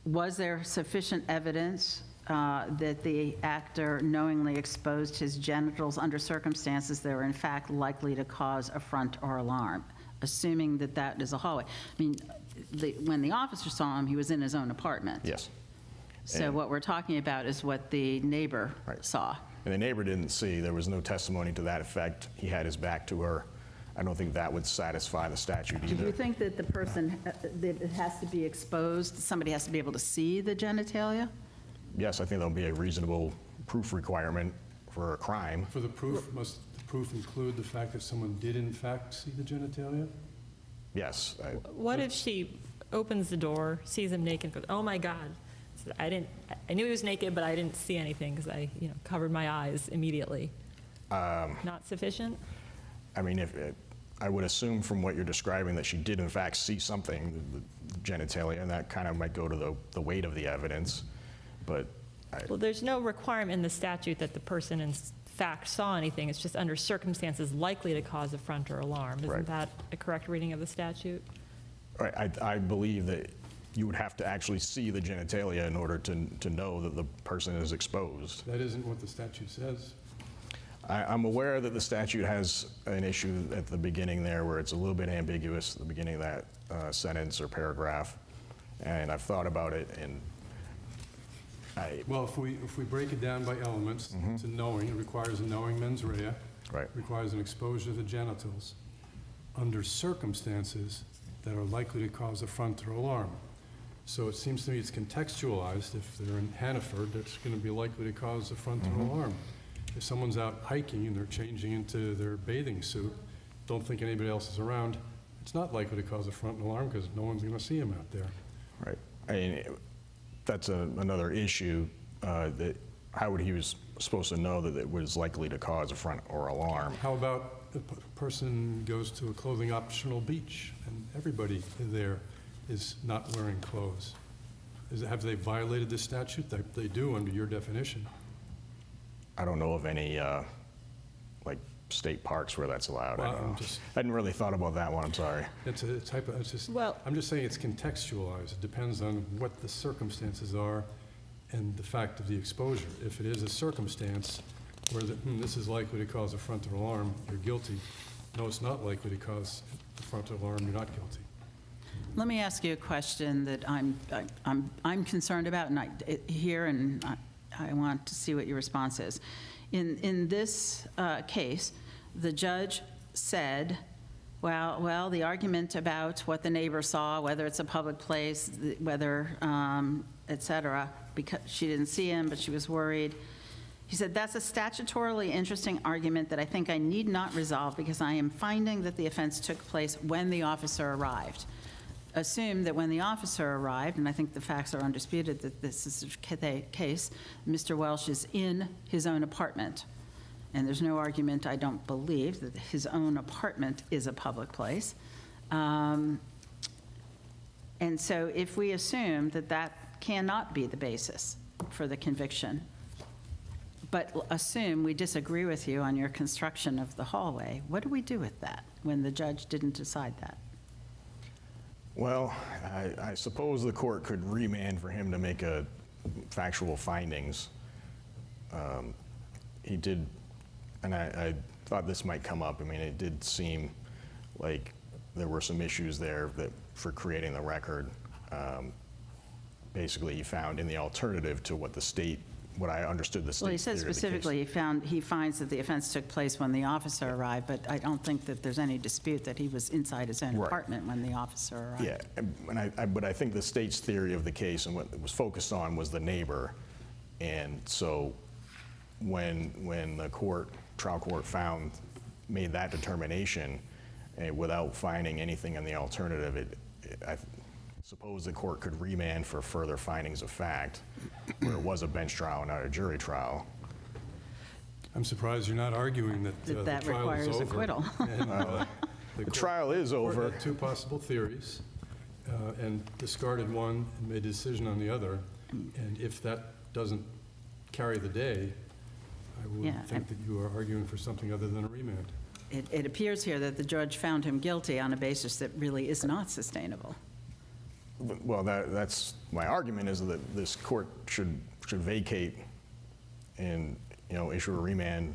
Was there sufficient evidence that the actor knowingly exposed his genitals under circumstances that were in fact likely to cause affront or alarm, assuming that that is a hallway? I mean, when the officer saw him, he was in his own apartment.
Yes.
So
And-
what we're talking about is what the neighbor
Right.
saw.
And the neighbor didn't see. There was no testimony to that effect. He had his back to her. I don't think that would satisfy the statute
Do you
either.
think that the person, that it has to be exposed, somebody has to be able to see the genitalia?
Yes, I think there'll be a reasonable proof requirement for a crime.
For the proof, must the proof include the fact that someone did in fact see the genitalia?
Yes.
What if she opens the door, sees him naked, goes, "Oh my God, I knew he was naked, but I didn't see anything because I, covered my eyes immediately." Not sufficient?
I mean, I would assume from what you're describing that she did in fact see something, the genitalia, and that kind of might go to the weight of the evidence. But
Well, there's no requirement in the statute that the person in fact saw anything. It's just under circumstances likely to cause affront or alarm.
Right.
Isn't that a correct reading of the statute?
I believe that you would have to actually see the genitalia in order to know that the person is exposed.
That isn't what the statute says.
I'm aware that the statute has an issue at the beginning there where it's a little bit ambiguous at the beginning of that sentence or paragraph, and I've thought about it, and
Well, if we break it down by elements, to knowing, it requires a knowing mens rea.
Right.
Requires an exposure to the genitals under circumstances that are likely to cause affront or alarm. So it seems to me it's contextualized. If they're in Hannaford, that's going to be likely to cause affront or alarm. If someone's out hiking and they're changing into their bathing suit, don't think anybody else is around, it's not likely to cause a front alarm because no one's going to see him out there.
Right. I mean, that's another issue, that how would he was supposed to know that it was likely to cause a front or alarm?
How about a person goes to a clothing optional beach and everybody there is not wearing clothes? Have they violated this statute? They do under your definition.
I don't know of any, like, state parks where that's allowed. I
Well,
don't know.
just-
I hadn't really thought about that one, I'm sorry.
It's just,
Well-
I'm just saying it's contextualized. It depends on what the circumstances are and the fact of the exposure. If it is a circumstance where this is likely to cause a frontal alarm, you're guilty. No, it's not likely to cause a frontal alarm, you're not guilty.
Let me ask you a question that I'm concerned about, and I want to see what your response is. In this case, the judge said, well, the argument about what the neighbor saw, whether it's a public place, whether, et cetera, because she didn't see him, but she was worried. He said, that's a statutorily interesting argument that I think I need not resolve because I am finding that the offense took place when the officer arrived. Assume that when the officer arrived, and I think the facts are undisputed that this is the case, Mr. Welsh is in his own apartment. And there's no argument, I don't believe, that his own apartment is a public place. And so if we assume that that cannot be the basis for the conviction, but assume we disagree with you on your construction of the hallway, what do we do with that when the judge didn't decide that?
Well, I suppose the court could remand for him to make a factual findings. He did, and I thought this might come up. I mean, it did seem like there were some issues there that for creating the record. Basically, he found in the alternative to what the state, what I understood the state
Well, he said
theory of the case.
specifically he finds that the offense took place when the officer arrived, but I don't think that there's any dispute that he was inside his own
Right.
apartment when the officer arrived.
Yeah, but I think the state's theory of the case and what it was focused on was the neighbor. And so when the trial court made that determination without finding anything in the alternative, I suppose the court could remand for further findings of fact where it was a bench trial, not a jury trial.
I'm surprised you're not arguing that the
That
trial is
requires
over.
acquittal.
And,
The trial is over.
Had two possible theories and discarded one and made a decision on the other. And if that doesn't carry the day, I would
Yeah,
think that you are arguing for something other than a remand.
It appears here that the judge found him guilty on a basis that really is not sustainable.
Well, that's my argument is that this court should vacate and, issue a remand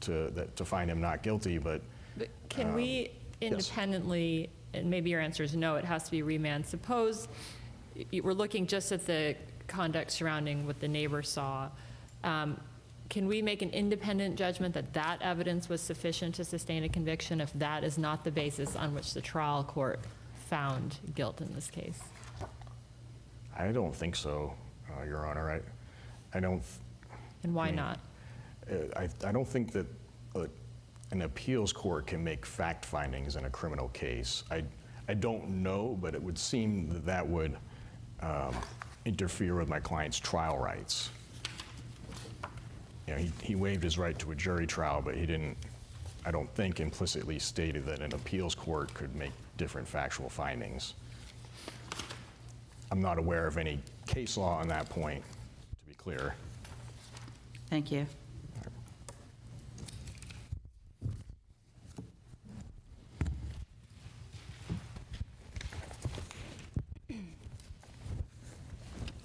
to find him not guilty, but
But can we independently, and maybe your answer is no, it has to be remand. Suppose we're looking just at the conduct surrounding what the neighbor saw. Can we make an independent judgment that that evidence was sufficient to sustain a conviction if that is not the basis on which the trial court found guilt in this case?
I don't think so, Your Honor. I don't.
And why not?
I don't think that an appeals court can make fact findings in a criminal case. I don't know, but it would seem that would interfere with my client's trial rights. He waived his right to a jury trial, but he didn't, I don't think, implicitly stated that an appeals court could make different factual findings. I'm not aware of any case law on that point, to be clear.
Thank you.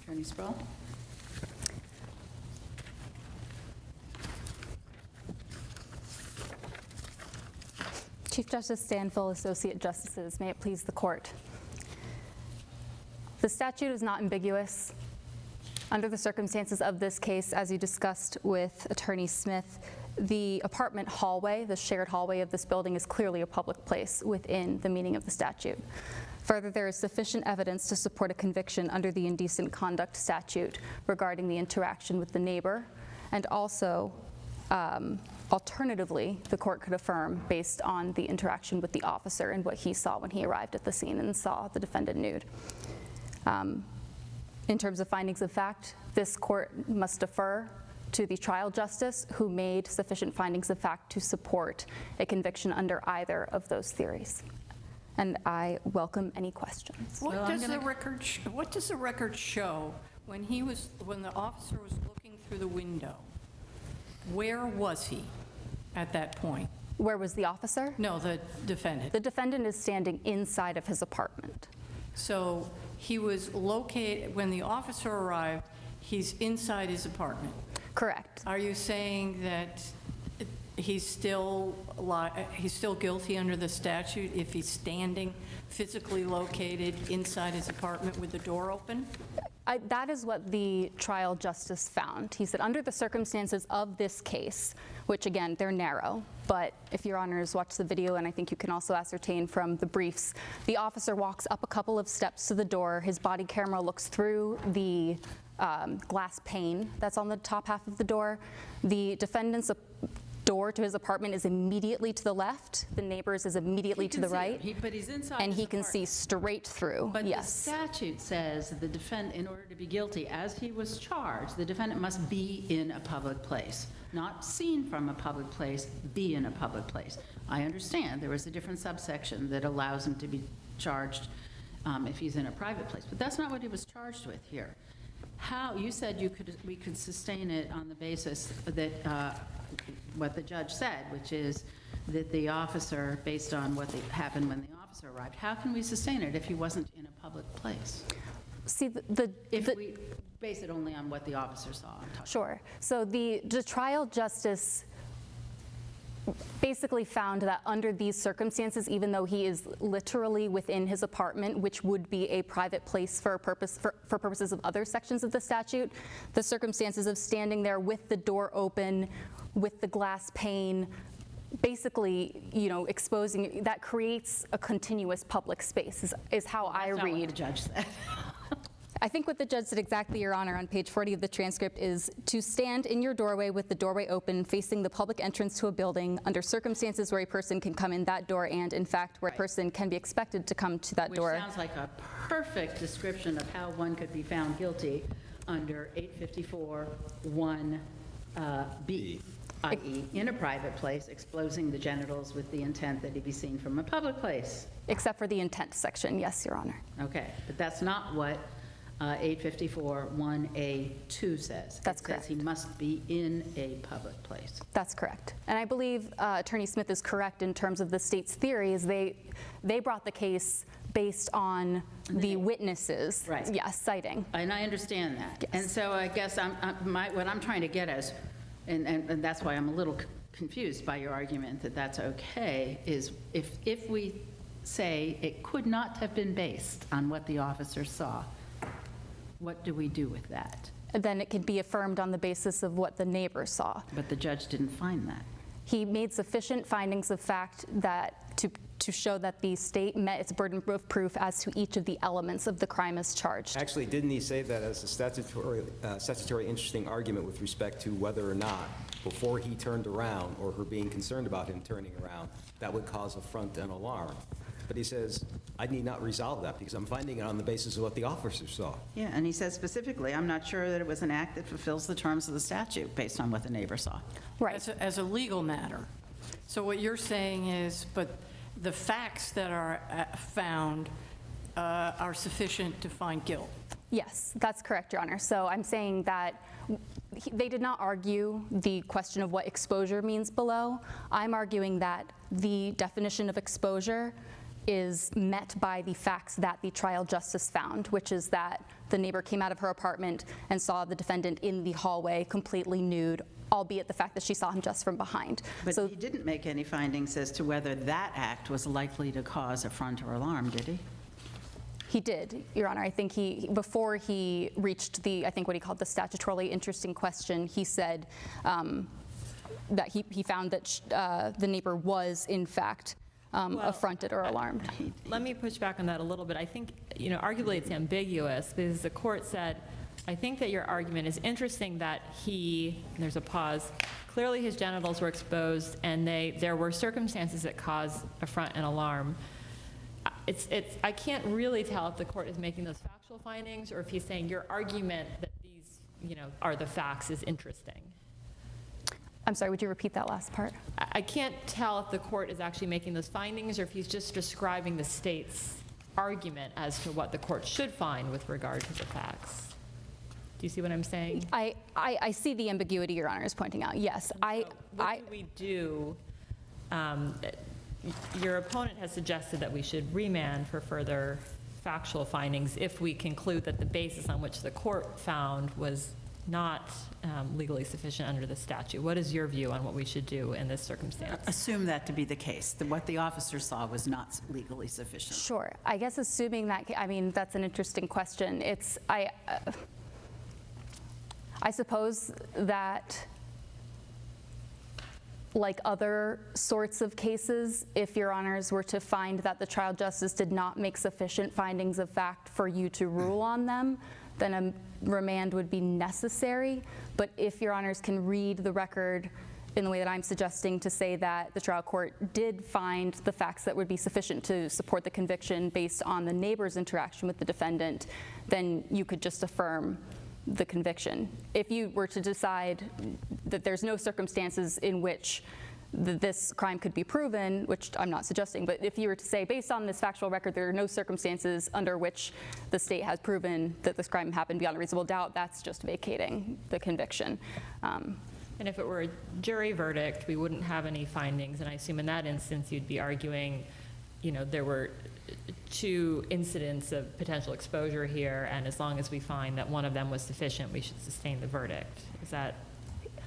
Attorney Sproul?
Chief Justice Stanfill, Associate Justices, may it please the court. The statute is not ambiguous. Under the circumstances of this case, as you discussed with Attorney Smith, the apartment hallway, the shared hallway of this building, is clearly a public place within the meaning of the statute. Further, there is sufficient evidence to support a conviction under the indecent conduct statute regarding the interaction with the neighbor, and also Alternatively, the court could affirm based on the interaction with the officer and what he saw when he arrived at the scene and saw the defendant nude. In terms of findings of fact, this court must defer to the trial justice who made sufficient findings of fact to support a conviction under either of those theories. And I welcome any questions.
What does the record show when the officer was looking through the window? Where was he at that point?
Where was the officer?
No, the defendant.
The defendant is standing inside of his apartment.
So he was located, when the officer arrived, he's inside his apartment.
Correct.
Are you saying that he's still guilty under the statute if he's standing physically located inside his apartment with the door open?
That is what the trial justice found. He said, under the circumstances of this case, which again, they're narrow, but if your honors watch the video, and I think you can also ascertain from the briefs, the officer walks up a couple of steps to the door. His body camera looks through the glass pane that's on the top half of the door. The defendant's door to his apartment is immediately to the left. The neighbor's is immediately to the right.
But he's inside
and
his
he can see
apartment.
straight through.
But
yes.
the statute says the defendant, in order to be guilty, as he was charged, the defendant must be in a public place. Not seen from a public place, be in a public place. I understand there was a different subsection that allows him to be charged if he's in a private place, but that's not what he was charged with here. How, you said we could sustain it on the basis that what the judge said, which is that the officer, based on what happened when the officer arrived, how can we sustain it if he wasn't in a public place?
See,
If we base it only on what the officer saw.
Sure. So the trial justice basically found that under these circumstances, even though he is literally within his apartment, which would be a private place for purposes of other sections of the statute, the circumstances of standing there with the door open, with the glass pane, basically, exposing, that creates a continuous public space, is how I read.
That's not what the judge said.
I think what the judge said exactly, Your Honor, on page 40 of the transcript is to stand in your doorway with the doorway open, facing the public entrance to a building under circumstances where a person can come in that door and, in fact, where a person can be expected to come to that door.
Which sounds like a perfect description of how one could be found guilty under 854(1)B, i.e., in a private place, exposing the genitals with the intent that he be seen from a public place.
Except for the intent section, yes, Your Honor.
Okay, but that's not what 854(1)A)(2 says.
That's
It
correct.
says he must be in a public place.
That's correct. And I believe Attorney Smith is correct in terms of the state's theory, is they brought the case based on the witnesses,
Right.
yes, citing.
And I understand that.
Yes.
And so I guess what I'm trying to get at, and that's why I'm a little confused by your argument that that's okay, is if we say it could not have been based on what the officer saw, what do we do with that?
Then it can be affirmed on the basis of what the neighbor saw.
But the judge didn't find that.
He made sufficient findings of fact that to show that the state met its burden of proof as to each of the elements of the crime as charged.
Actually, didn't he say that as a statutory interesting argument with respect to whether or not, before he turned around, or her being concerned about him turning around, that would cause affront and alarm? But he says, I need not resolve that because I'm finding it on the basis of what the officer saw.
Yeah, and he says specifically, I'm not sure that it was an act that fulfills the terms of the statute based on what the neighbor saw.
Right.
As a legal matter. So what you're saying is, but the facts that are found are sufficient to find guilt?
Yes, that's correct, Your Honor. So I'm saying that they did not argue the question of what exposure means below. I'm arguing that the definition of exposure is met by the facts that the trial justice found, which is that the neighbor came out of her apartment and saw the defendant in the hallway completely nude, albeit the fact that she saw him just from behind.
But
So
he didn't make any findings as to whether that act was likely to cause affront or alarm, did he?
he did, Your Honor. I think before he reached I think what he called the statutorily interesting question, he said that he found that the neighbor was, in fact, affronted or alarmed.
Let me push back on that a little bit. I think, arguably it's ambiguous because the court said I think that your argument is interesting that there's a pause, clearly his genitals were exposed and there were circumstances that caused affront and alarm. I can't really tell if the court is making those factual findings or if he's saying your argument that these, are the facts is interesting.
I'm sorry, would you repeat that last part?
I can't tell if the court is actually making those findings or if he's just describing the state's argument as to what the court should find with regard to the facts. Do you see what I'm saying?
I see the ambiguity Your Honor is pointing out, yes.
What do we do? Your opponent has suggested that we should remand for further factual findings if we conclude that the basis on which the court found was not legally sufficient under the statute. What is your view on what we should do in this circumstance?
Assume that to be the case, that what the officer saw was not legally sufficient.
Sure. I guess assuming that, that's an interesting question. I suppose that, like other sorts of cases, if Your Honors were to find that the trial justice did not make sufficient findings of fact for you to rule on them, then a remand would be necessary. But if Your Honors can read the record in the way that I'm suggesting to say that the trial court did find the facts that would be sufficient to support the conviction based on the neighbor's interaction with the defendant, then you could just affirm the conviction. If you were to decide that there's no circumstances in which this crime could be proven, which I'm not suggesting, but if you were to say, based on this factual record, there are no circumstances under which the state has proven that this crime happened beyond a reasonable doubt, that's just vacating the conviction.
And if it were a jury verdict, we wouldn't have any findings, and I assume in that instance you'd be arguing, there were 2 incidents of potential exposure here, and as long as we find that one of them was sufficient, we should sustain the verdict. Is that?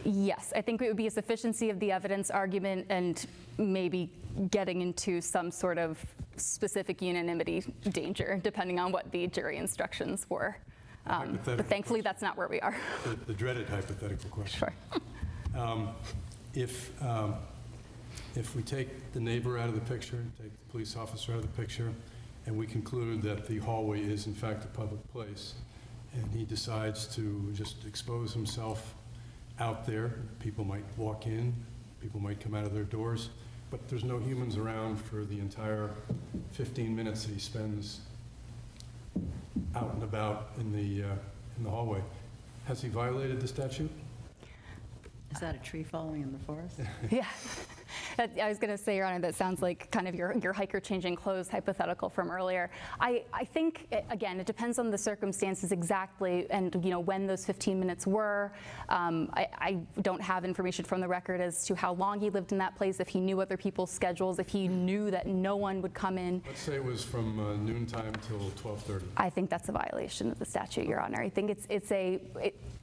Yes, I think it would be a sufficiency of the evidence argument and maybe getting into some sort of specific unanimity danger, depending on what the jury instructions were. But thankfully, that's not where we are.
The dreaded hypothetical question.
Sure.
If we take the neighbor out of the picture, take the police officer out of the picture, and we conclude that the hallway is in fact a public place, and he decides to just expose himself out there, people might walk in, people might come out of their doors, but there's no humans around for the entire 15 minutes that he spends out and about in the hallway. Has he violated the statute?
Is that a tree falling in the forest?
Yeah. I was going to say, Your Honor, that sounds like kind of your hiker changing clothes hypothetical from earlier. I think, again, it depends on the circumstances exactly and, when those 15 minutes were. I don't have information from the record as to how long he lived in that place, if he knew other people's schedules, if he knew that no one would come in.
Let's say it was from noontime till 12:30.
I think that's a violation of the statute, Your Honor. I think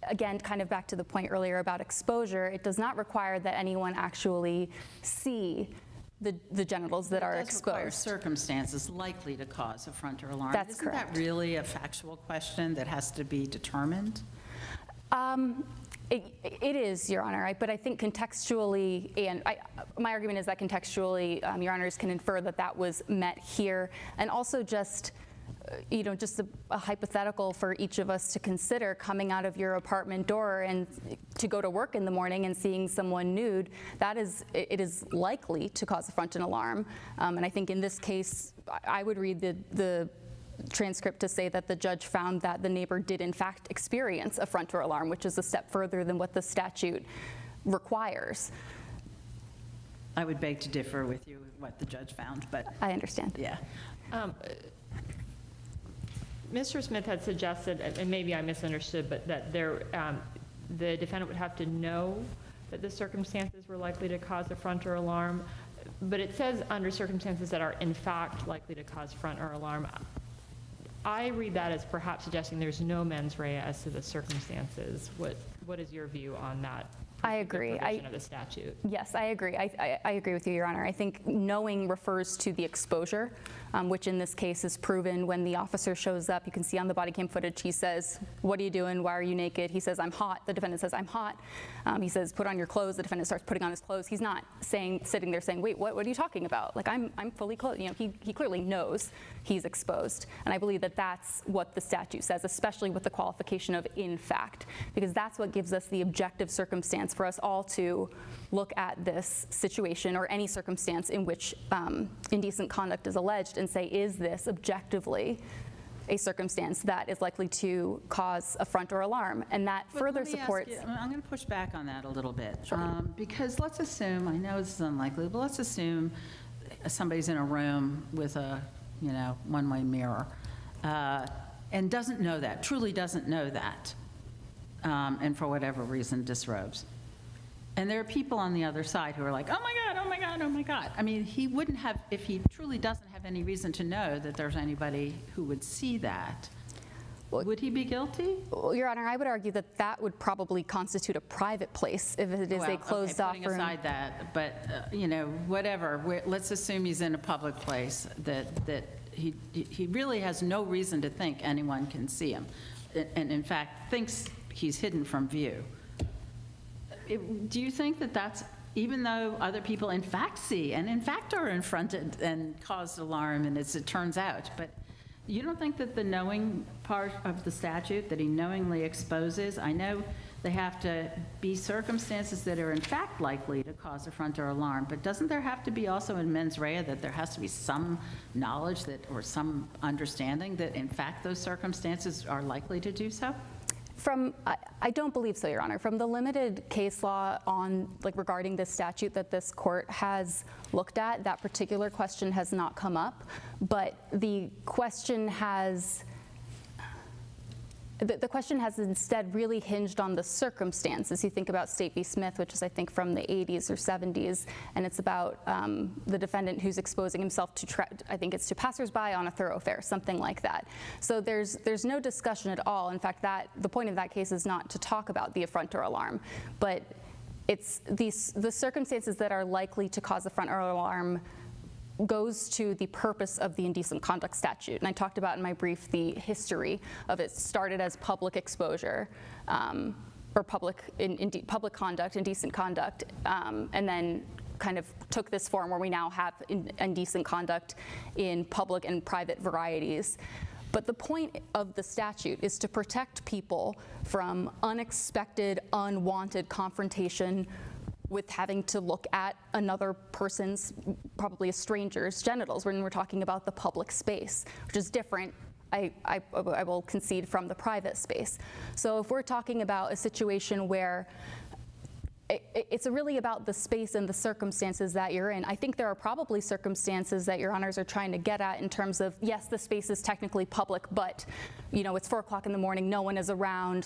again, kind of back to the point earlier about exposure, it does not require that anyone actually see the genitals that are
It does require
exposed.
circumstances likely to cause affront or alarm.
That's
Isn't
correct.
that really a factual question that has to be determined?
It is, Your Honor, but I think contextually, and my argument is that contextually, Your Honors can infer that that was met here, and also just a hypothetical for each of us to consider coming out of your apartment door and to go to work in the morning and seeing someone nude, it is likely to cause affront and alarm. And I think in this case, I would read the transcript to say that the judge found that the neighbor did in fact experience affront or alarm, which is a step further than what the statute requires.
I would beg to differ with you with what the judge found, but
I understand.
yeah.
Mr. Smith had suggested, and maybe I misunderstood, but that the defendant would have to know that the circumstances were likely to cause affront or alarm, but it says under circumstances that are in fact likely to cause affront or alarm. I read that as perhaps suggesting there's no mens rea as to the circumstances. What is your view on that
I agree.
provision of the statute.
Yes, I agree. I agree with you, Your Honor. I think knowing refers to the exposure, which in this case is proven when the officer shows up. You can see on the body cam footage, he says, "What are you doing? Why are you naked?" He says, "I'm hot." The defendant says, "I'm hot." He says, "Put on your clothes." The defendant starts putting on his clothes. He's not sitting there saying, "Wait, what are you talking about? Like, I'm fully clothed." You know, he clearly knows he's exposed. And I believe that that's what the statute says, especially with the qualification of "in fact," because that's what gives us the objective circumstance for us all to look at this situation or any circumstance in which indecent conduct is alleged and say, is this objectively a circumstance that is likely to cause affront or alarm? And that
But
further
let me ask
supports.
you, I'm going to push back on that a little bit. Because let's assume, I know this is unlikely, but let's assume somebody's in a room with a, one-way mirror and doesn't know that, truly doesn't know that, and for whatever reason disrobes. And there are people on the other side who are like, "Oh my God, oh my God, oh my God." I mean, he wouldn't have, if he truly doesn't have any reason to know that there's anybody who would see that, would he be guilty?
Well, Your Honor, I would argue that that would probably constitute a private place if it is a closed-off room.
Putting aside that, but, whatever, let's assume he's in a public place, that he really has no reason to think anyone can see him, and in fact, thinks he's hidden from view. Do you think that that's, even though other people in fact see, and in fact are confronted and caused alarm, and as it turns out, but you don't think that the knowing part of the statute, that he knowingly exposes, I know they have to be circumstances that are in fact likely to cause affront or alarm, but doesn't there have to be also in mens rea that there has to be some knowledge that, or some understanding that in fact those circumstances are likely to do so?
I don't believe so, Your Honor. From the limited case law regarding this statute that this court has looked at, that particular question has not come up, but the question has instead really hinged on the circumstances. You think about State v. Smith, which is I think from the 80s or 70s, and it's about the defendant who's exposing himself to, I think it's to passersby on a thoroughfare, something like that. So there's no discussion at all. In fact, the point of that case is not to talk about the affront or alarm, but it's the circumstances that are likely to cause affront or alarm goes to the purpose of the indecent conduct statute. And I talked about in my brief the history of it. Started as public exposure or public conduct, indecent conduct, and then kind of took this form where we now have indecent conduct in public and private varieties. But the point of the statute is to protect people from unexpected, unwanted confrontation with having to look at another person's, probably a stranger's, genitals when we're talking about the public space, which is different, I will concede, from the private space. So if we're talking about a situation where it's really about the space and the circumstances that you're in. I think there are probably circumstances that Your Honors are trying to get at in terms of, yes, the space is technically public, but it's 4 o'clock in the morning, no one is around.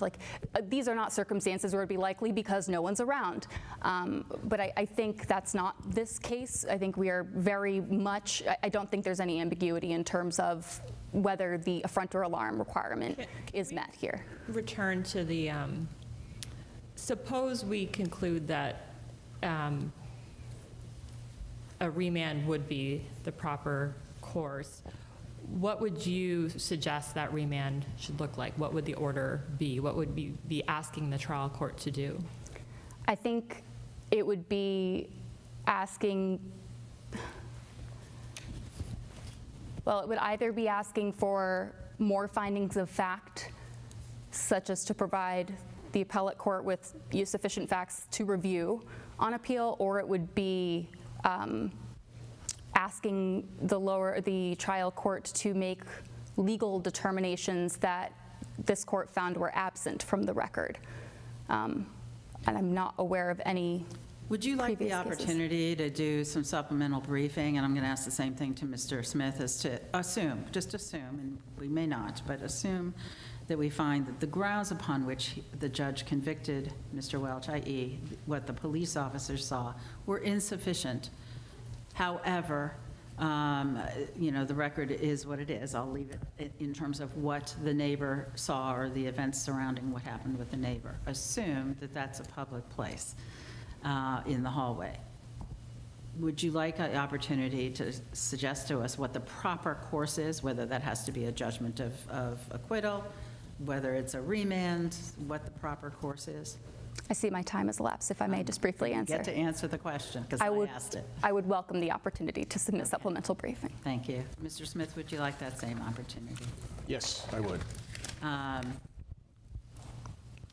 These are not circumstances where it'd be likely because no one's around. But I think that's not this case. I think we are very much, I don't think there's any ambiguity in terms of whether the affront or alarm requirement is met here.
Return to the, suppose we conclude that a remand would be the proper course. What would you suggest that remand should look like? What would the order be? What would be asking the trial court to do?
I think it would be asking, well, it would either be asking for more findings of fact, such as to provide the appellate court with sufficient facts to review on appeal, or it would be asking the trial court to make legal determinations that this court found were absent from the record. And I'm not aware of any.
Would you like the
previous cases.
opportunity to do some supplemental briefing? And I'm going to ask the same thing to Mr. Smith, as to just assume, and we may not, but assume that we find that the grounds upon which the judge convicted Mr. Welch, i.e. what the police officers saw, were insufficient. However, You know, the record is what it is. I'll leave it in terms of what the neighbor saw or the events surrounding what happened with the neighbor. Assume that that's a public place in the hallway. Would you like an opportunity to suggest to us what the proper course is, whether that has to be a judgment of acquittal, whether it's a remand, what the proper course is?
I see my time has elapsed, if I may just briefly
You
answer.
get to answer the question, because I asked it.
I would welcome the opportunity to submit supplemental briefing.
Thank you. Mr. Smith, would you like that same opportunity?
Yes, I would.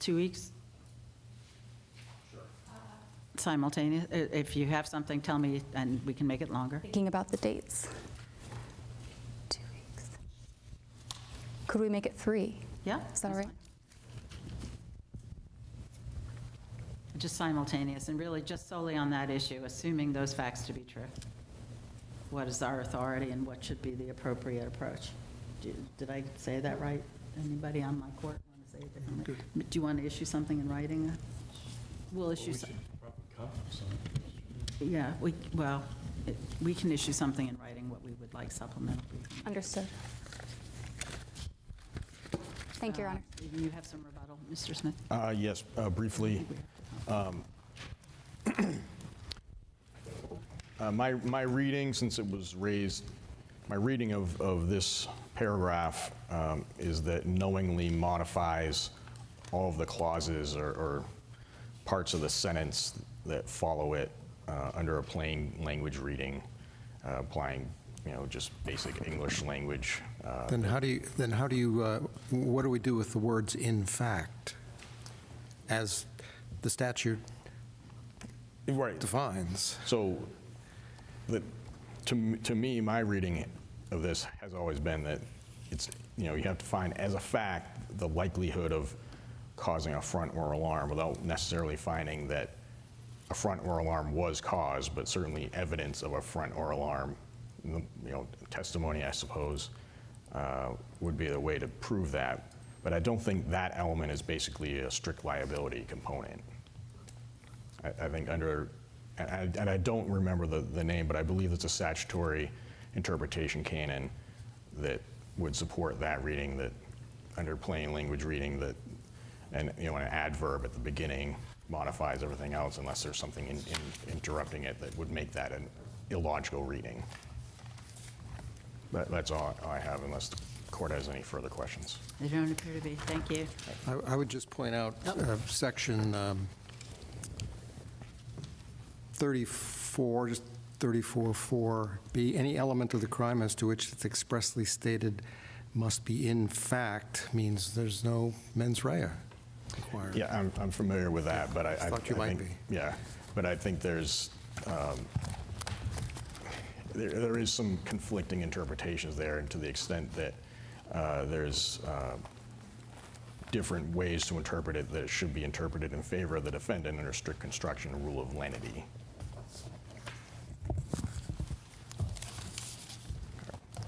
2 weeks? Simultaneous? If you have something, tell me, and we can make it longer.
Thinking about the dates. 2 weeks. Could we make it 3?
Yeah?
Is that all right?
Just simultaneous, and really just solely on that issue, assuming those facts to be true. What is our authority and what should be the appropriate approach? Did I say that right? Anybody on my court want to say it differently? Do you want to issue something in writing? We'll issue some. Yeah, we can issue something in writing, what we would like supplemental briefing.
Understood. Thank you, Your Honor.
You have some rebuttal, Mr. Smith?
Yes, briefly. My reading, since it was raised, my reading of this paragraph is that knowingly modifies all of the clauses or parts of the sentence that follow it under a plain language reading, applying, just basic English language.
Then how do you, what do we do with the words "in fact" as the statute defines?
So, to me, my reading of this has always been that it's, you have to find as a fact the likelihood of causing a affront or alarm without necessarily finding that affront or alarm was caused, but certainly evidence of affront or alarm. Testimony, I suppose, would be the way to prove that. But I don't think that element is basically a strict liability component. I think under, and I don't remember the name, but I believe it's a statutory interpretation canon that would support that reading, that under plain language reading, that, and an adverb at the beginning modifies everything else unless there's something interrupting it that would make that an illogical reading. That's all I have, unless the court has any further questions.
There don't appear to be. Thank you.
I would just point out section 34, just 34(4)(b), any element of the crime as to which it's expressly stated must be in fact, means there's no mens rea required.
Yeah, I'm familiar with that, but I
thought you might be.
Yeah, but I think there's there is some conflicting interpretations there, and to the extent that there's different ways to interpret it, that it should be interpreted in favor of the defendant under strict construction rule of lenity.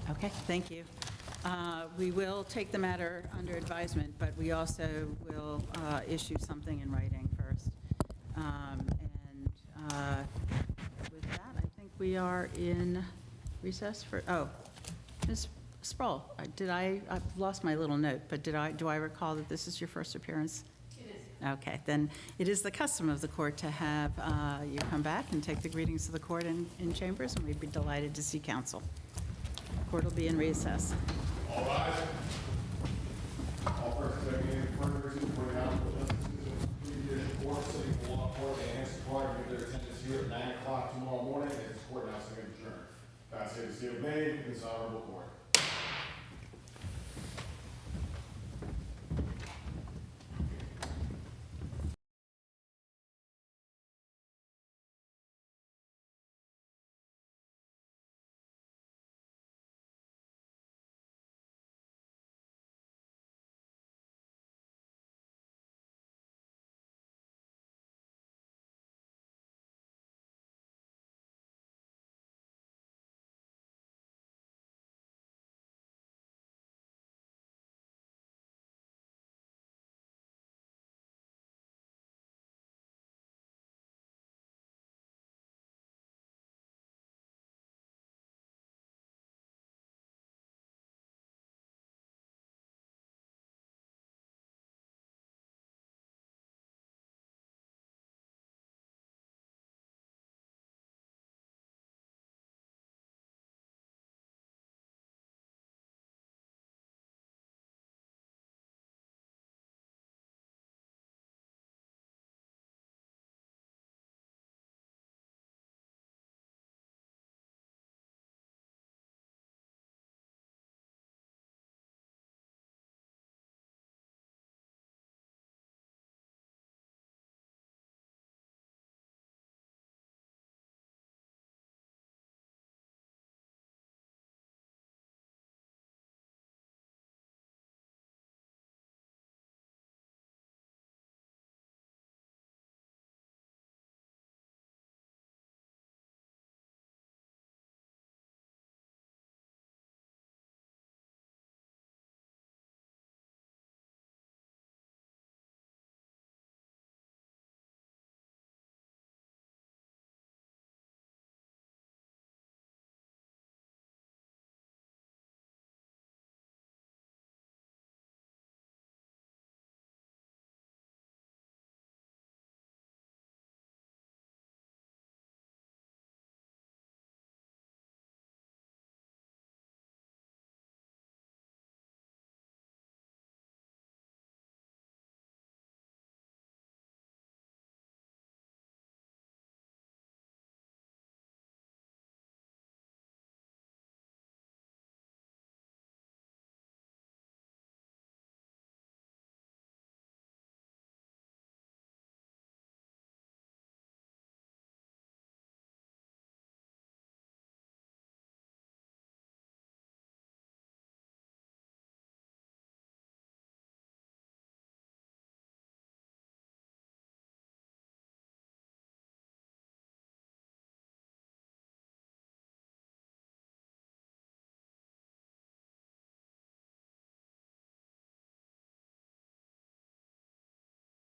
Okay, thank you. We will take the matter under advisement, but we also will issue something in writing first. With that, I think we are in recess for, Ms. Sproul, I've lost my little note, but do I recall that this is your first appearance? It is. Okay, then it is the custom of the court to have you come back and take the greetings of the court in chambers, and we'd be delighted to see counsel. Court will be in recess.
All rise. All persons having any further reason to point out that the previous court sitting will law court and answer required to give their attendance here at 9 o'clock tomorrow morning as this court now is adjourned. God save the state of Maine and this honorable court.